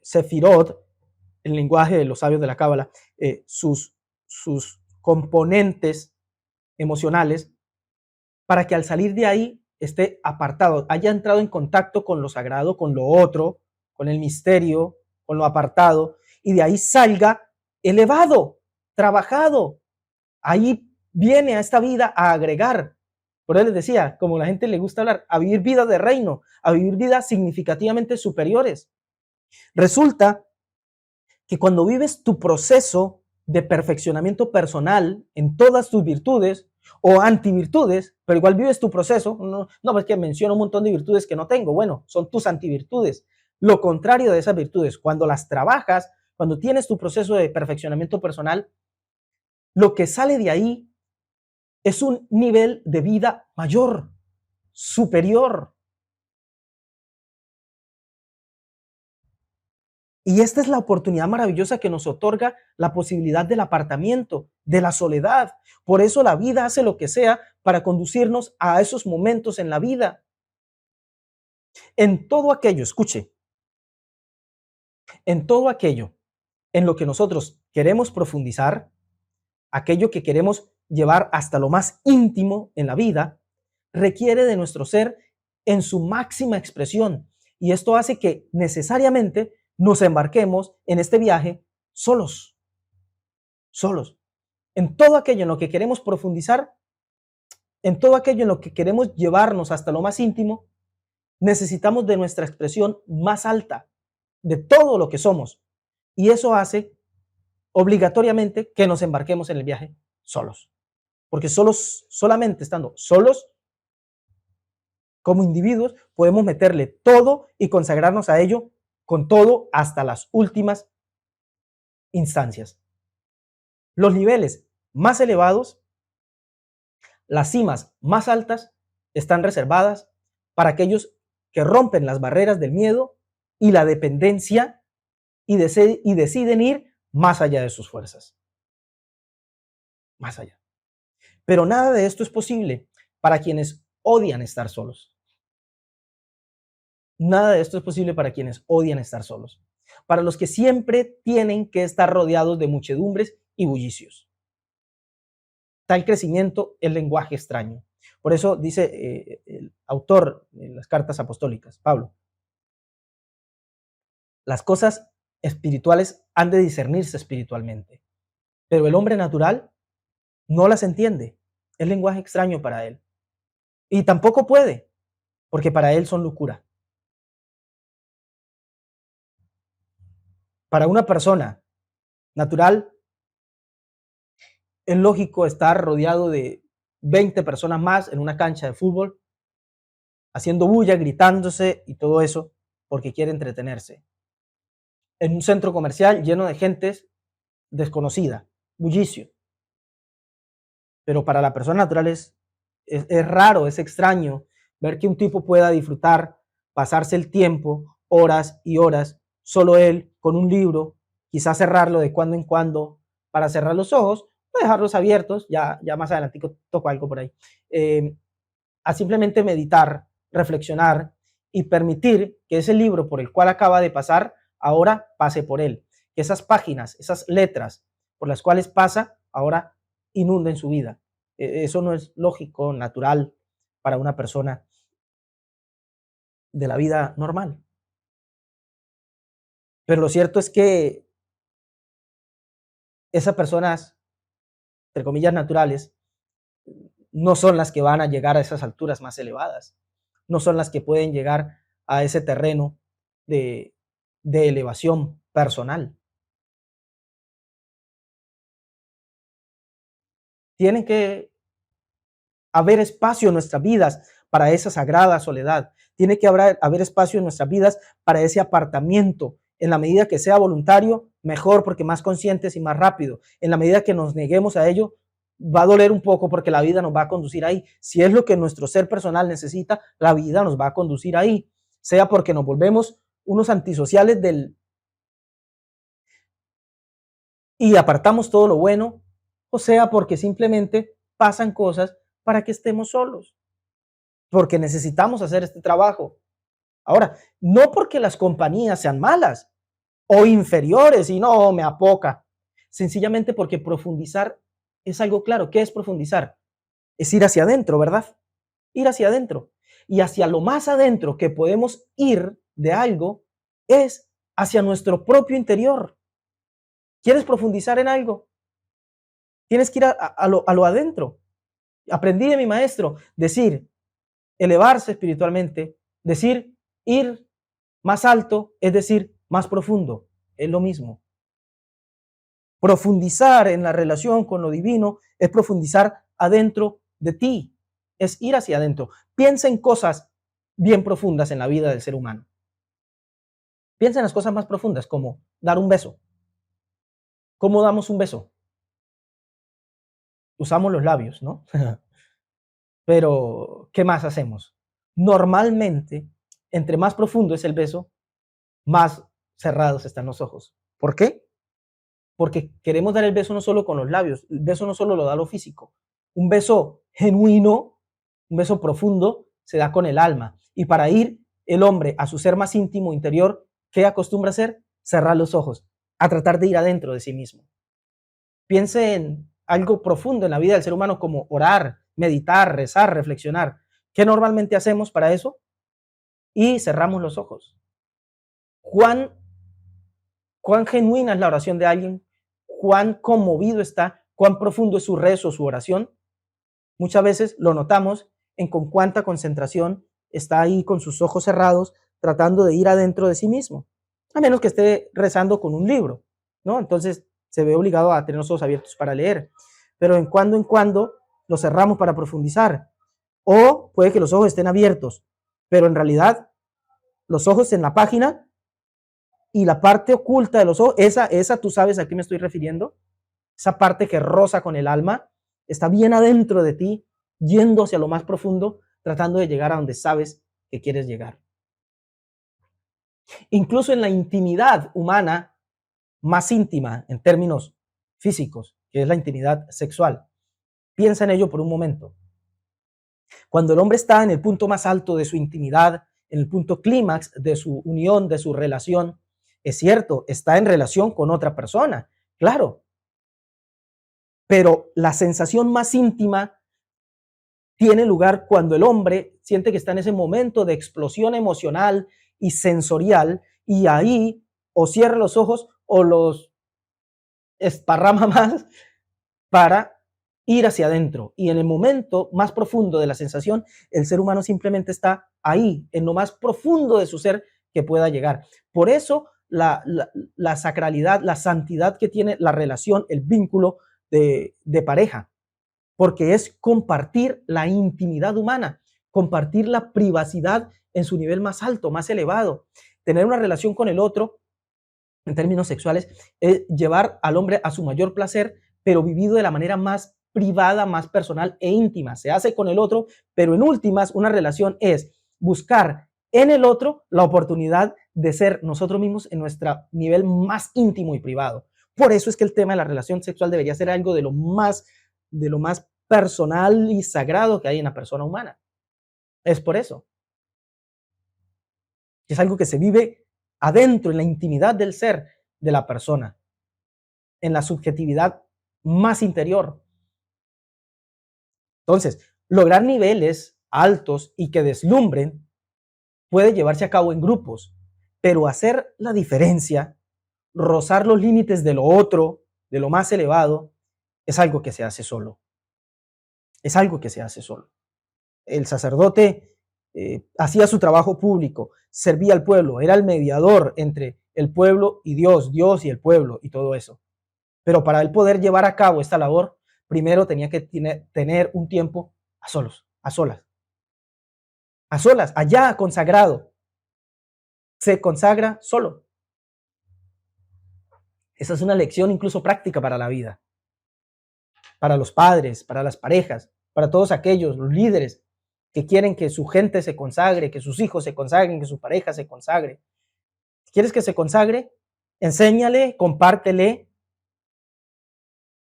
sefirot, el lenguaje de los sabios de la Cábala, sus componentes emocionales, para que al salir de ahí esté apartado, haya entrado en contacto con lo sagrado, con lo otro, con el misterio, con lo apartado, y de ahí salga elevado, trabajado. Ahí viene a esta vida a agregar. Por eso les decía, como la gente le gusta hablar, a vivir vidas de reino, a vivir vidas significativamente superiores. Resulta que cuando vives tu proceso de perfeccionamiento personal en todas tus virtudes, O antivirtudes, pero igual vives tu proceso. No, es que menciono un montón de virtudes que no tengo. Bueno, son tus antivirtudes. Lo contrario de esas virtudes, cuando las trabajas, cuando tienes tu proceso de perfeccionamiento personal, lo que sale de ahí es un nivel de vida mayor, superior. Y esta es la oportunidad maravillosa que nos otorga la posibilidad del apartamiento, de la soledad. Por eso la vida hace lo que sea para conducirnos a esos momentos en la vida. En todo aquello, escuche, en todo aquello en lo que nosotros queremos profundizar, aquello que queremos llevar hasta lo más íntimo en la vida, requiere de nuestro ser en su máxima expresión. Y esto hace que necesariamente nos embarquemos en este viaje solos, solos. En todo aquello en lo que queremos profundizar, en todo aquello en lo que queremos llevarnos hasta lo más íntimo, necesitamos de nuestra expresión más alta, de todo lo que somos. Y eso hace obligatoriamente que nos embarquemos en el viaje solos. Porque solamente estando solos, como individuos, podemos meterle todo y consagrarnos a ello con todo hasta las últimas instancias. Los niveles más elevados, las cimas más altas, están reservadas para aquellos que rompen las barreras del miedo y la dependencia y deciden ir más allá de sus fuerzas. Más allá. Pero nada de esto es posible para quienes odian estar solos. Nada de esto es posible para quienes odian estar solos. Para los que siempre tienen que estar rodeados de muchedumbres y bullicios. Tal crecimiento es lenguaje extraño. Por eso dice el autor de las cartas apostólicas, Pablo, las cosas espirituales han de discernirse espiritualmente, pero el hombre natural no las entiende. Es lenguaje extraño para él. Y tampoco puede, porque para él son locura. Para una persona natural, es lógico estar rodeado de 20 personas más en una cancha de fútbol, haciendo bulla, gritándose y todo eso, porque quiere entretenerse. En un centro comercial lleno de gente desconocida, bullicio. Pero para la persona natural es raro, es extraño ver que un tipo pueda disfrutar, pasarse el tiempo, horas y horas, solo él, con un libro, quizás cerrarlo de cuando en cuando para cerrar los ojos, o dejarlos abiertos, ya más adelante toco algo por ahí, a simplemente meditar, reflexionar y permitir que ese libro por el cual acaba de pasar, ahora pase por él. Que esas páginas, esas letras por las cuales pasa, ahora inunden su vida. Eso no es lógico, natural para una persona de la vida normal. Pero lo cierto es que esas personas, entre comillas, naturales, no son las que van a llegar a esas alturas más elevadas. No son las que pueden llegar a ese terreno de elevación personal. Tienen que haber espacio en nuestras vidas para esa sagrada soledad. Tiene que haber espacio en nuestras vidas para ese apartamiento. En la medida que sea voluntario, mejor, porque más conscientes y más rápido. En la medida que nos neguemos a ello, va a doler un poco porque la vida nos va a conducir ahí. Si es lo que nuestro ser personal necesita, la vida nos va a conducir ahí. Sea porque nos volvemos unos antisociales y apartamos todo lo bueno, o sea porque simplemente pasan cosas para que estemos solos, porque necesitamos hacer este trabajo. Ahora, no porque las compañías sean malas o inferiores y no me apoca, sencillamente porque profundizar es algo claro. ¿Qué es profundizar? Es ir hacia adentro, ¿verdad? Ir hacia adentro. Y hacia lo más adentro que podemos ir de algo es hacia nuestro propio interior. ¿Quieres profundizar en algo? Tienes que ir a lo adentro. Aprendí de mi maestro decir, elevarse espiritualmente, decir, ir más alto, es decir, más profundo. Es lo mismo. Profundizar en la relación con lo divino es profundizar adentro de ti, es ir hacia adentro. Piensa en cosas bien profundas en la vida del ser humano. Piensa en las cosas más profundas, como dar un beso. ¿Cómo damos un beso? Usamos los labios, ¿no? Pero, ¿qué más hacemos? Normalmente, entre más profundo es el beso, más cerrados están los ojos. ¿Por qué? Porque queremos dar el beso no solo con los labios, el beso no solo lo da lo físico. Un beso genuino, un beso profundo, se da con el alma. Y para ir el hombre a su ser más íntimo interior, ¿qué acostumbra a hacer? Cerrar los ojos, a tratar de ir adentro de sí mismo. Piense en algo profundo en la vida del ser humano como orar, meditar, rezar, reflexionar. ¿Qué normalmente hacemos para eso? Y cerramos los ojos. ¿Cuán genuina es la oración de alguien? ¿Cuán conmovido está? ¿Cuán profundo es su rezo, su oración? Muchas veces lo notamos en con cuánta concentración está ahí con sus ojos cerrados, tratando de ir adentro de sí mismo, a menos que esté rezando con un libro, ¿no? Entonces se ve obligado a tener los ojos abiertos para leer, pero en cuando los cerramos para profundizar, o puede que los ojos estén abiertos, pero en realidad los ojos en la página y la parte oculta de los ojos, esa tú sabes a qué me estoy refiriendo, esa parte que roza con el alma, está bien adentro de ti, yendo hacia lo más profundo, tratando de llegar a donde sabes que quieres llegar. Incluso en la intimidad humana más íntima en términos físicos, que es la intimidad sexual. Piensa en ello por un momento. Cuando el hombre está en el punto más alto de su intimidad, en el punto clímax de su unión, de su relación, es cierto, está en relación con otra persona, claro, pero la sensación más íntima tiene lugar cuando el hombre siente que está en ese momento de explosión emocional y sensorial, y ahí o cierra los ojos o los esparrama más para ir hacia adentro. Y en el momento más profundo de la sensación, el ser humano simplemente está ahí, en lo más profundo de su ser que pueda llegar. Por eso la sacralidad, la santidad que tiene la relación, el vínculo de pareja, porque es compartir la intimidad humana, compartir la privacidad en su nivel más alto, más elevado. Tener una relación con el otro, en términos sexuales, es llevar al hombre a su mayor placer, pero vivido de la manera más privada, más personal e íntima. Se hace con el otro, pero en últimas, una relación es buscar en el otro la oportunidad de ser nosotros mismos en nuestro nivel más íntimo y privado. Por eso es que el tema de la relación sexual debería ser algo de lo más personal y sagrado que hay en la persona humana. Es por eso. Es algo que se vive adentro, en la intimidad del ser de la persona, en la subjetividad más interior. Entonces, lograr niveles altos y que deslumbren puede llevarse a cabo en grupos, pero hacer la diferencia, rozar los límites de lo otro, de lo más elevado, es algo que se hace solo. Es algo que se hace solo. El sacerdote hacía su trabajo público, servía al pueblo, era el mediador entre el pueblo y Dios, Dios y el pueblo y todo eso. Pero para él poder llevar a cabo esta labor, primero tenía que tener un tiempo a solas, allá consagrado. Se consagra solo. Esa es una lección incluso práctica para la vida, para los padres, para las parejas, para todos aquellos, los líderes que quieren que su gente se consagre, que sus hijos se consagren, que su pareja se consagre. ¿Quieres que se consagre? Enséñale, compártele,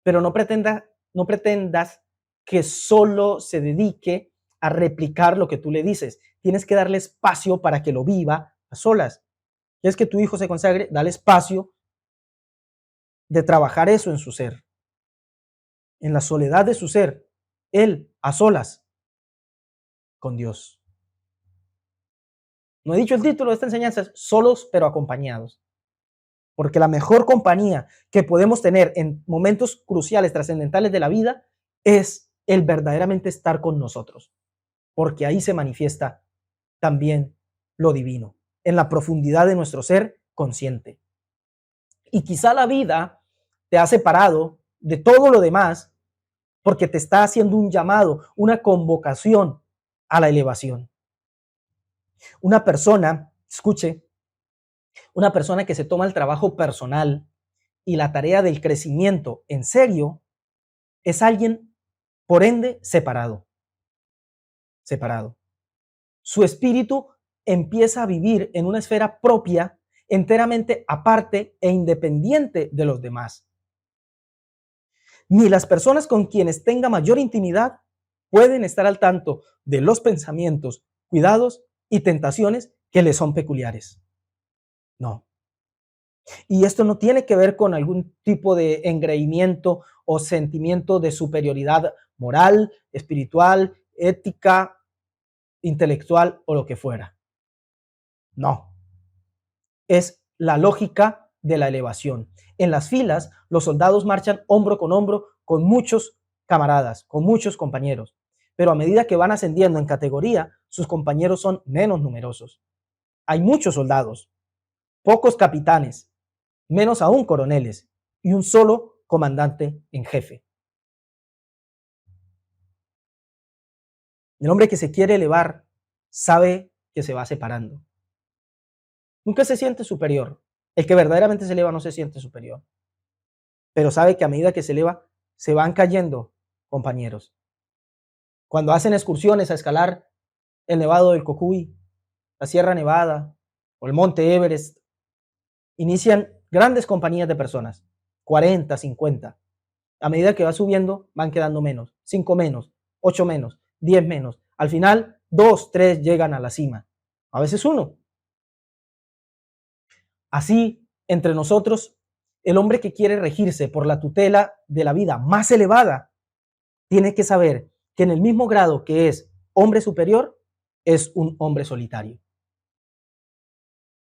pero no pretendas que solo se dedique a replicar lo que tú le dices. Tienes que darle espacio para que lo viva a solas. ¿Quieres que tu hijo se consagre? Dale espacio de trabajar eso en su ser, en la soledad de su ser, él a solas con Dios. No he dicho el título de esta enseñanza, es solos pero acompañados. Porque la mejor compañía que podemos tener en momentos cruciales, trascendentales de la vida, es el verdaderamente estar con nosotros. Porque ahí se manifiesta también lo divino, en la profundidad de nuestro ser consciente. Y quizá la vida te ha separado de todo lo demás porque te está haciendo un llamado, una convocación a la elevación. Una persona, escuche, una persona que se toma el trabajo personal y la tarea del crecimiento en serio es alguien, por ende, separado. Su espíritu empieza a vivir en una esfera propia, enteramente aparte e independiente de los demás. Ni las personas con quienes tenga mayor intimidad pueden estar al tanto de los pensamientos, cuidados y tentaciones que le son peculiares. No. Y esto no tiene que ver con algún tipo de engreimiento o sentimiento de superioridad moral, espiritual, ética, intelectual o lo que fuera. No. Es la lógica de la elevación. En las filas, los soldados marchan hombro con muchos camaradas, con muchos compañeros. Pero a medida que van ascendiendo en categoría, sus compañeros son menos numerosos. Hay muchos soldados, pocos capitanes, menos aún coroneles, y un solo comandante en jefe. El hombre que se quiere elevar sabe que se va separando. Nunca se siente superior. El que verdaderamente se eleva no se siente superior, pero sabe que a medida que se eleva, se van cayendo compañeros. Cuando hacen excursiones a escalar el Nevado del Cocuy, la Sierra Nevada o el Monte Everest, inician grandes compañías de personas, 40, 50. A medida que va subiendo, van quedando menos, 5 menos, 8 menos, 10 menos. Al final, 2, 3 llegan a la cima, a veces 1. Así, entre nosotros, el hombre que quiere regirse por la tutela de la vida más elevada, tiene que saber que en el mismo grado que es hombre superior, es un hombre solitario.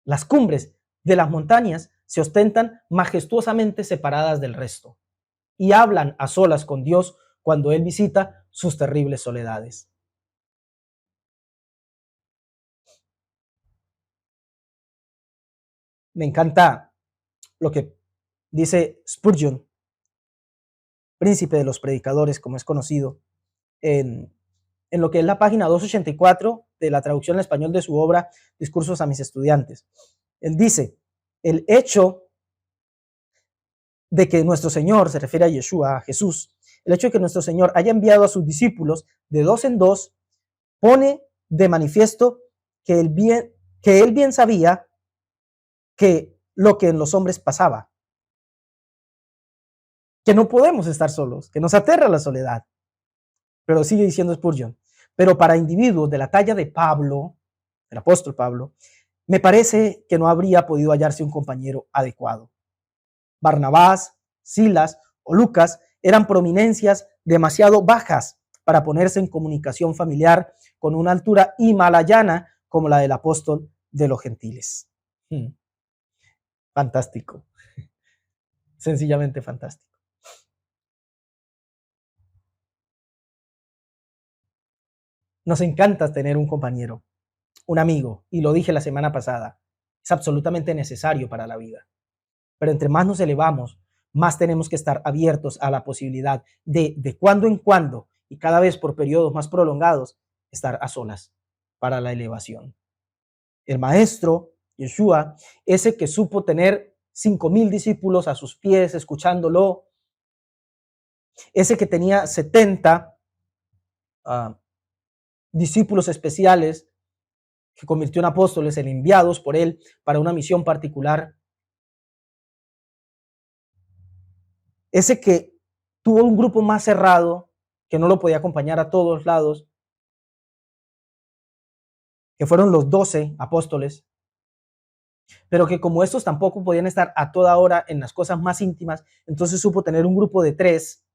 Las cumbres de las montañas se ostentan majestuosamente separadas del resto y hablan a solas con Dios cuando Él visita sus terribles soledades. Me encanta lo que dice Spurgeon, príncipe de los predicadores, como es conocido, en lo que es la página 284 de la traducción al español de su obra Discursos a mis estudiantes. Él dice, el hecho de que nuestro Señor, se refiere a Yeshua, a Jesús, el hecho de que nuestro Señor haya enviado a sus discípulos de dos en dos, pone de manifiesto que él bien sabía que lo que en los hombres pasaba, que no podemos estar solos, que nos aterra la soledad. Pero sigue diciendo Spurgeon, pero para individuos de la talla de Pablo, el apóstol Pablo, me parece que no habría podido hallarse un compañero adecuado. Barnabás, Silas o Lucas eran prominencias demasiado bajas para ponerse en comunicación familiar con una altura himalayana como la del apóstol de los gentiles. Fantástico. Sencillamente fantástico. Nos encanta tener un compañero, un amigo, y lo dije la semana pasada, es absolutamente necesario para la vida. Pero entre más nos elevamos, más tenemos que estar abiertos a la posibilidad de cuando en cuando y cada vez por periodos más prolongados, estar a solas para la elevación. El maestro, Yeshua, ese que supo tener 5,000 discípulos a sus pies escuchándolo, ese que tenía 70 discípulos especiales que convirtió en apóstoles, en enviados por él para una misión particular. Ese que tuvo un grupo más cerrado, que no lo podía acompañar a todos lados, que fueron los 12 apóstoles, pero que como estos tampoco podían estar a toda hora en las cosas más íntimas, entonces supo tener un grupo de 3,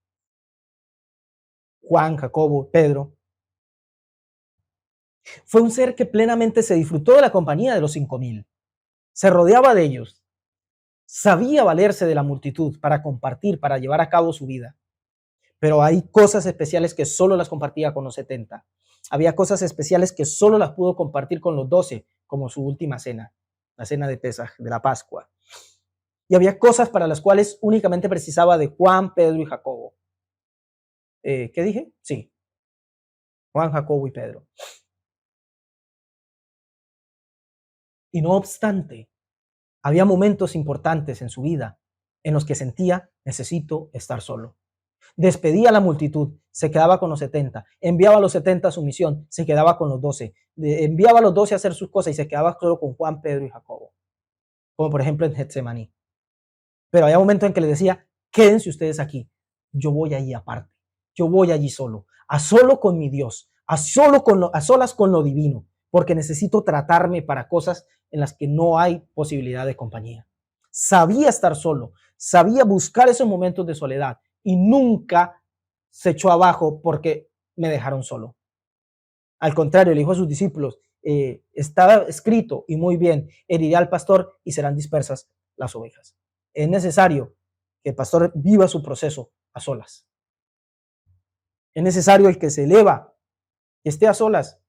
Juan, Jacobo, Pedro. Fue un ser que plenamente se disfrutó de la compañía de los 5,000, se rodeaba de ellos, sabía valerse de la multitud para compartir, para llevar a cabo su vida. Pero hay cosas especiales que solo las compartía con los 70. Había cosas especiales que solo las pudo compartir con los 12, como su última cena, la cena de Pesaj, de la Pascua. Y había cosas para las cuales únicamente precisaba de Juan, Pedro y Jacobo. ¿Qué dije? Sí, Juan, Jacobo y Pedro. Y no obstante, había momentos importantes en su vida en los que sentía, necesito estar solo. Despedía a la multitud, se quedaba con los 70, enviaba a los 70 a su misión, se quedaba con los 12, enviaba a los 12 a hacer sus cosas y se quedaba solo con Juan, Pedro y Jacobo, como por ejemplo en Getsemaní. Pero había momentos en que le decía, quédense ustedes aquí, yo voy allí aparte, yo voy allí solo, a solo con mi Dios, a solas con lo divino, porque necesito tratarme para cosas en las que no hay posibilidad de compañía. Sabía estar solo, sabía buscar esos momentos de soledad y nunca se echó abajo porque me dejaron solo. Al contrario, le dijo a sus discípulos, estaba escrito y muy bien, heriré al pastor y serán dispersas las ovejas. Es necesario que el pastor viva su proceso a solas. Es necesario el que se eleva, que esté a solas.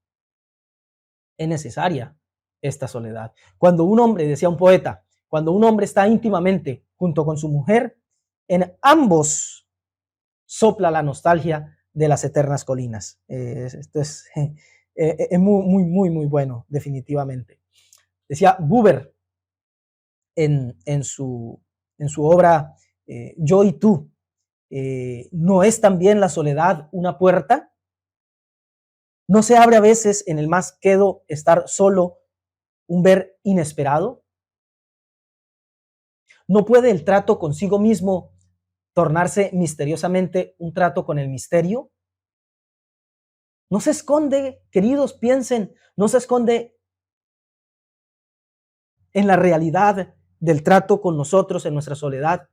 Es necesaria esta soledad. Cuando un hombre, decía un poeta, cuando un hombre está íntimamente junto con su mujer, en ambos sopla la nostalgia de las eternas colinas. Esto es muy bueno, definitivamente. Decía Buber en su obra Yo y tú, ¿no es también la soledad una puerta? ¿No se abre a veces en el más quedo estar solo un ver inesperado? ¿No puede el trato consigo mismo tornarse misteriosamente un trato con el misterio? No se esconde, queridos, piensen, no se esconde en la realidad del trato con nosotros en nuestra soledad,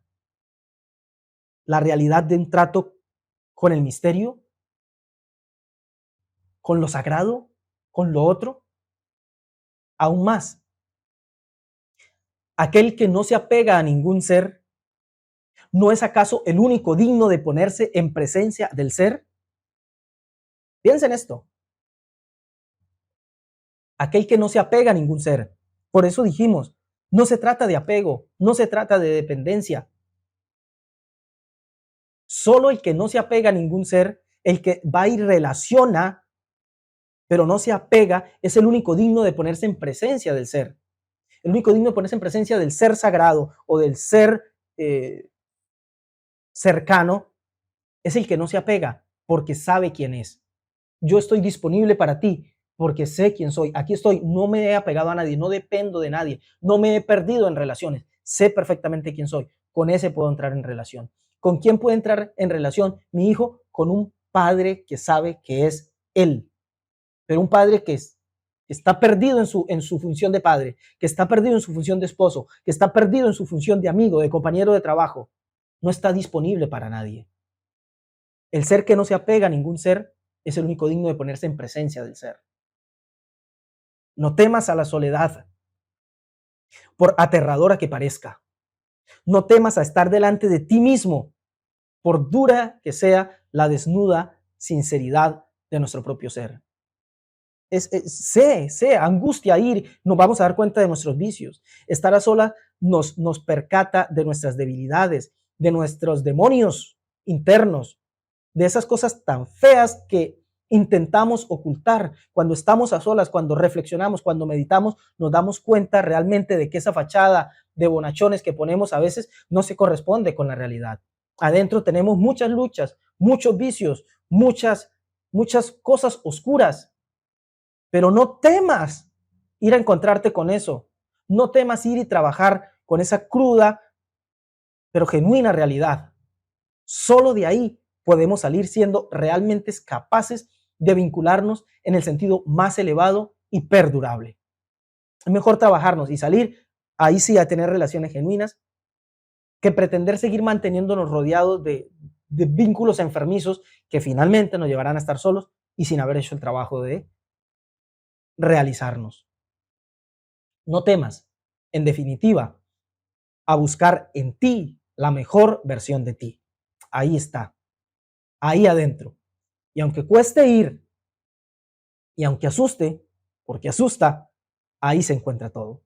la realidad de un trato con el misterio, con lo sagrado, con lo otro. Aún más, aquel que no se apega a ningún ser, ¿no es acaso el único digno de ponerse en presencia del ser? Piensen esto. Aquel que no se apega a ningún ser. Por eso dijimos, no se trata de apego, no se trata de dependencia. Solo el que no se apega a ningún ser, el que va y relaciona, pero no se apega, es el único digno de ponerse en presencia del ser. El único digno de ponerse en presencia del ser sagrado o del ser cercano es el que no se apega porque sabe quién es. Yo estoy disponible para ti porque sé quién soy. Aquí estoy, no me he apegado a nadie, no dependo de nadie, no me he perdido en relaciones. Sé perfectamente quién soy. Con ese puedo entrar en relación. ¿Con quién puede entrar en relación mi hijo? Con un padre que sabe que es él. Pero un padre que está perdido en su función de padre, que está perdido en su función de esposo, que está perdido en su función de amigo, de compañero de trabajo, no está disponible para nadie. El ser que no se apega a ningún ser es el único digno de ponerse en presencia del ser. No temas a la soledad, por aterradora que parezca. No temas a estar delante de ti mismo, por dura que sea la desnuda sinceridad de nuestro propio ser. Sé, angustia ir, nos vamos a dar cuenta de nuestros vicios. Estar a solas nos percata de nuestras debilidades, de nuestros demonios internos, de esas cosas tan feas que intentamos ocultar. Cuando estamos a solas, cuando reflexionamos, cuando meditamos, nos damos cuenta realmente de que esa fachada de bonachones que ponemos a veces no se corresponde con la realidad. Adentro tenemos muchas luchas, muchos vicios, muchas cosas oscuras, pero no temas ir a encontrarte con eso. No temas ir y trabajar con esa cruda, pero genuina realidad. Solo de ahí podemos salir siendo realmente capaces de vincularnos en el sentido más elevado y perdurable. Es mejor trabajarnos y salir ahí sí a tener relaciones genuinas que pretender seguir manteniéndonos rodeados de vínculos enfermizos que finalmente nos llevarán a estar solos y sin haber hecho el trabajo de realizarnos. No temas, en definitiva, a buscar en ti la mejor versión de ti. Ahí está, ahí adentro. Y aunque cueste ir, y aunque asuste, porque asusta, ahí se encuentra todo.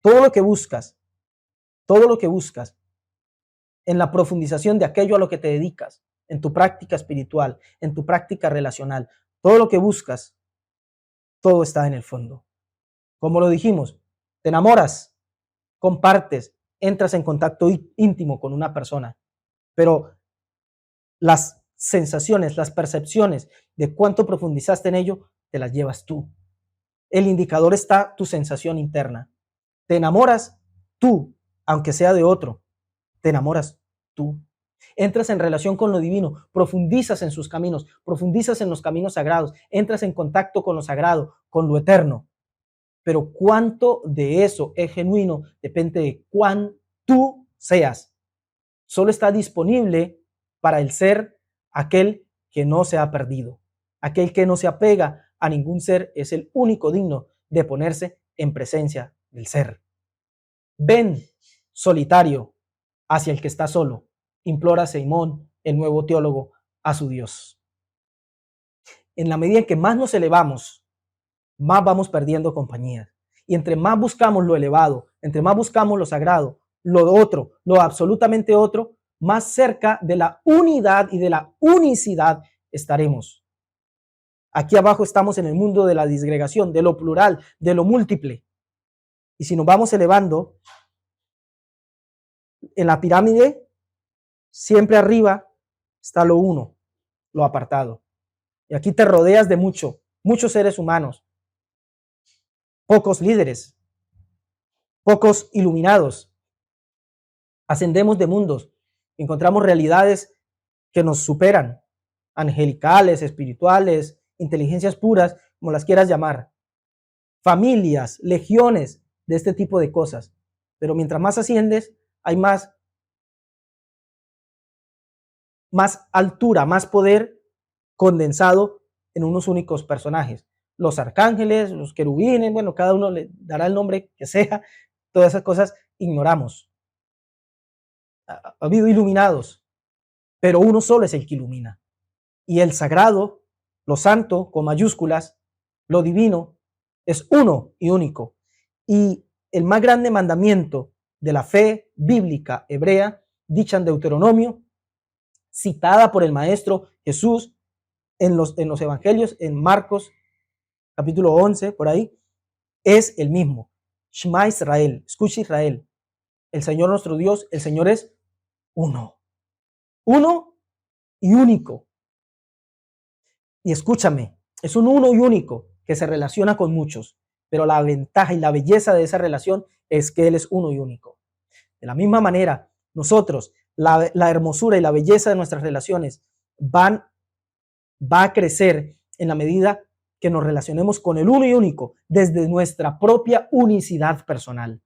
Todo lo que buscas en la profundización de aquello a lo que te dedicas, en tu práctica espiritual, en tu práctica relacional, todo lo que buscas, todo está en el fondo. Como lo dijimos, te enamoras, compartes, entras en contacto íntimo con una persona, pero las sensaciones, las percepciones de cuánto profundizaste en ello, te las llevas tú. El indicador está tu sensación interna. Te enamoras tú, aunque sea de otro, te enamoras tú. Entras en relación con lo divino, profundizas en sus caminos, profundizas en los caminos sagrados, entras en contacto con lo sagrado, con lo eterno. Pero cuánto de eso es genuino depende de cuán tú seas. Solo está disponible para el ser aquel que no se ha perdido. Aquel que no se apega a ningún ser es el único digno de ponerse en presencia del ser. Ven, solitario, hacia el que está solo, implora Simón, el nuevo teólogo, a su Dios. En la medida en que más nos elevamos, más vamos perdiendo compañía. Y entre más buscamos lo elevado, entre más buscamos lo sagrado, lo otro, lo absolutamente otro, más cerca de la unidad y de la unicidad estaremos. Aquí abajo estamos en el mundo de la disgregación, de lo plural, de lo múltiple. Y si nos vamos elevando, en la pirámide, siempre arriba está lo uno, lo apartado. Y aquí te rodeas de muchos seres humanos, pocos líderes, pocos iluminados. Ascendemos de mundos, encontramos realidades que nos superan, angelicales, espirituales, inteligencias puras, como las quieras llamar, familias, legiones de este tipo de cosas. Pero mientras más asciendes, hay más altura, más poder condensado en unos únicos personajes. Los arcángeles, los querubines, bueno, cada uno le dará el nombre que sea, todas esas cosas ignoramos. Ha habido iluminados, pero uno solo es el que ilumina. Y el sagrado, lo santo, con mayúsculas, lo divino, es uno y único. Y el más grande mandamiento de la fe bíblica hebrea, dicha en Deuteronomio, citada por el Maestro Jesús en los evangelios, en Marcos capítulo 11, por ahí, es el mismo. Shema Israel, escucha Israel, el Señor nuestro Dios, el Señor es uno. Uno y único. Y escúchame, es un uno y único que se relaciona con muchos, pero la ventaja y la belleza de esa relación es que Él es uno y único. De la misma manera, nosotros, la hermosura y la belleza de nuestras relaciones va a crecer en la medida que nos relacionemos con el uno y único desde nuestra propia unicidad personal.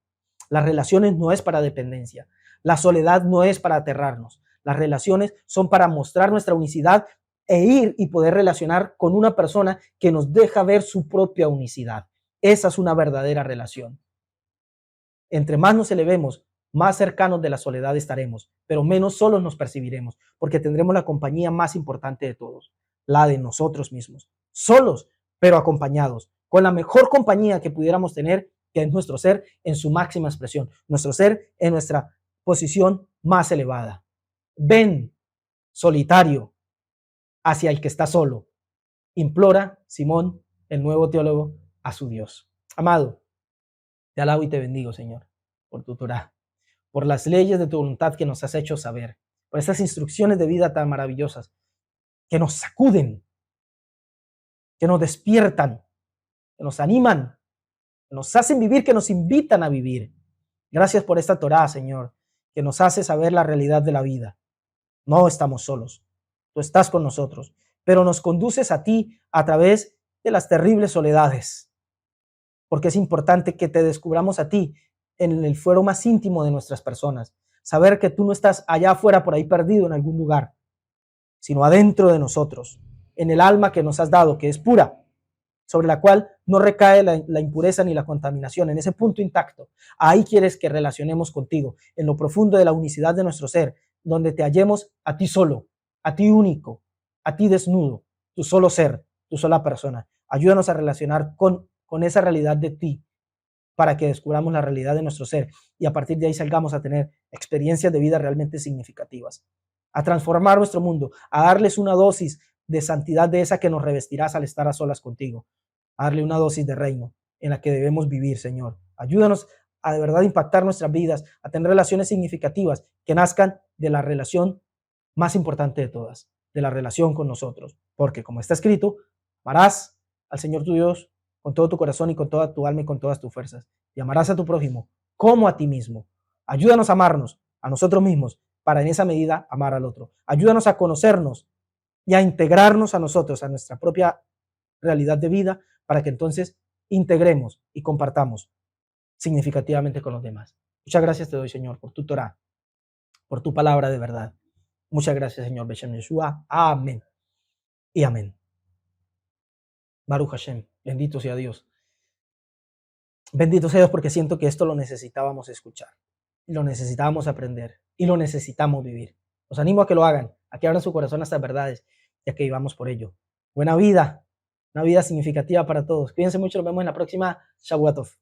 Las relaciones no es para dependencia. La soledad no es para aterrarnos. Las relaciones son para mostrar nuestra unicidad e ir y poder relacionar con una persona que nos deja ver su propia unicidad. Esa es una verdadera relación. Entre más nos elevemos, más cercanos de la soledad estaremos, pero menos solos nos percibiremos, porque tendremos la compañía más importante de todos, la de nosotros mismos. Solos, pero acompañados, con la mejor compañía que pudiéramos tener, que es nuestro ser en su máxima expresión, nuestro ser en nuestra posición más elevada. Ven, solitario, hacia el que está solo, implora Simón, el nuevo teólogo, a su Dios. Amado, te alabo y te bendigo, Señor, por tu Torá, por las leyes de tu voluntad que nos has hecho saber, por esas instrucciones de vida tan maravillosas que nos sacuden, que nos despiertan, que nos animan, que nos hacen vivir, que nos invitan a vivir. Gracias por esta Torá, Señor, que nos hace saber la realidad de la vida. No estamos solos, tú estás con nosotros, pero nos conduces a ti a través de las terribles soledades, porque es importante que te descubramos a ti en el fuero más íntimo de nuestras personas, saber que tú no estás allá afuera por ahí perdido en algún lugar, sino adentro de nosotros, en el alma que nos has dado, que es pura, sobre la cual no recae la impureza ni la contaminación, en ese punto intacto. Ahí quieres que relacionemos contigo, en lo profundo de la unicidad de nuestro ser, donde te hallemos a ti solo, a ti único, a ti desnudo, tu solo ser, tu sola persona. Ayúdanos a relacionar con esa realidad de ti, para que descubramos la realidad de nuestro ser y a partir de ahí salgamos a tener experiencias de vida realmente significativas. a transformar nuestro mundo, a darles una dosis de santidad de esa que nos revestirás al estar a solas contigo, a darle una dosis de reino en la que debemos vivir, Señor. Ayúdanos a de verdad impactar nuestras vidas, a tener relaciones significativas que nazcan de la relación más importante de todas, de la relación con nosotros. Porque como está escrito, amarás al Señor tu Dios con todo tu corazón y con toda tu alma y con todas tus fuerzas. Y amarás a tu prójimo como a ti mismo. Ayúdanos a amarnos a nosotros mismos para en esa medida amar al otro. Ayúdanos a conocernos y a integrarnos a nosotros, a nuestra propia realidad de vida, para que entonces integremos y compartamos significativamente con los demás. Muchas gracias te doy, Señor, por tu Torah, por tu palabra de verdad. Muchas gracias, Señor. Beshem Yeshua. Amén. Y amén. Baruch Hashem. Bendito sea Dios. Bendito sea Dios porque siento que esto lo necesitábamos escuchar. Lo necesitábamos aprender. Y lo necesitamos vivir. Los animo a que lo hagan. A que abran su corazón a estas verdades. Y a que vivamos por ello. Buena vida. Una vida significativa para todos. Cuídense mucho. Nos vemos en la próxima. Shavuot Tov.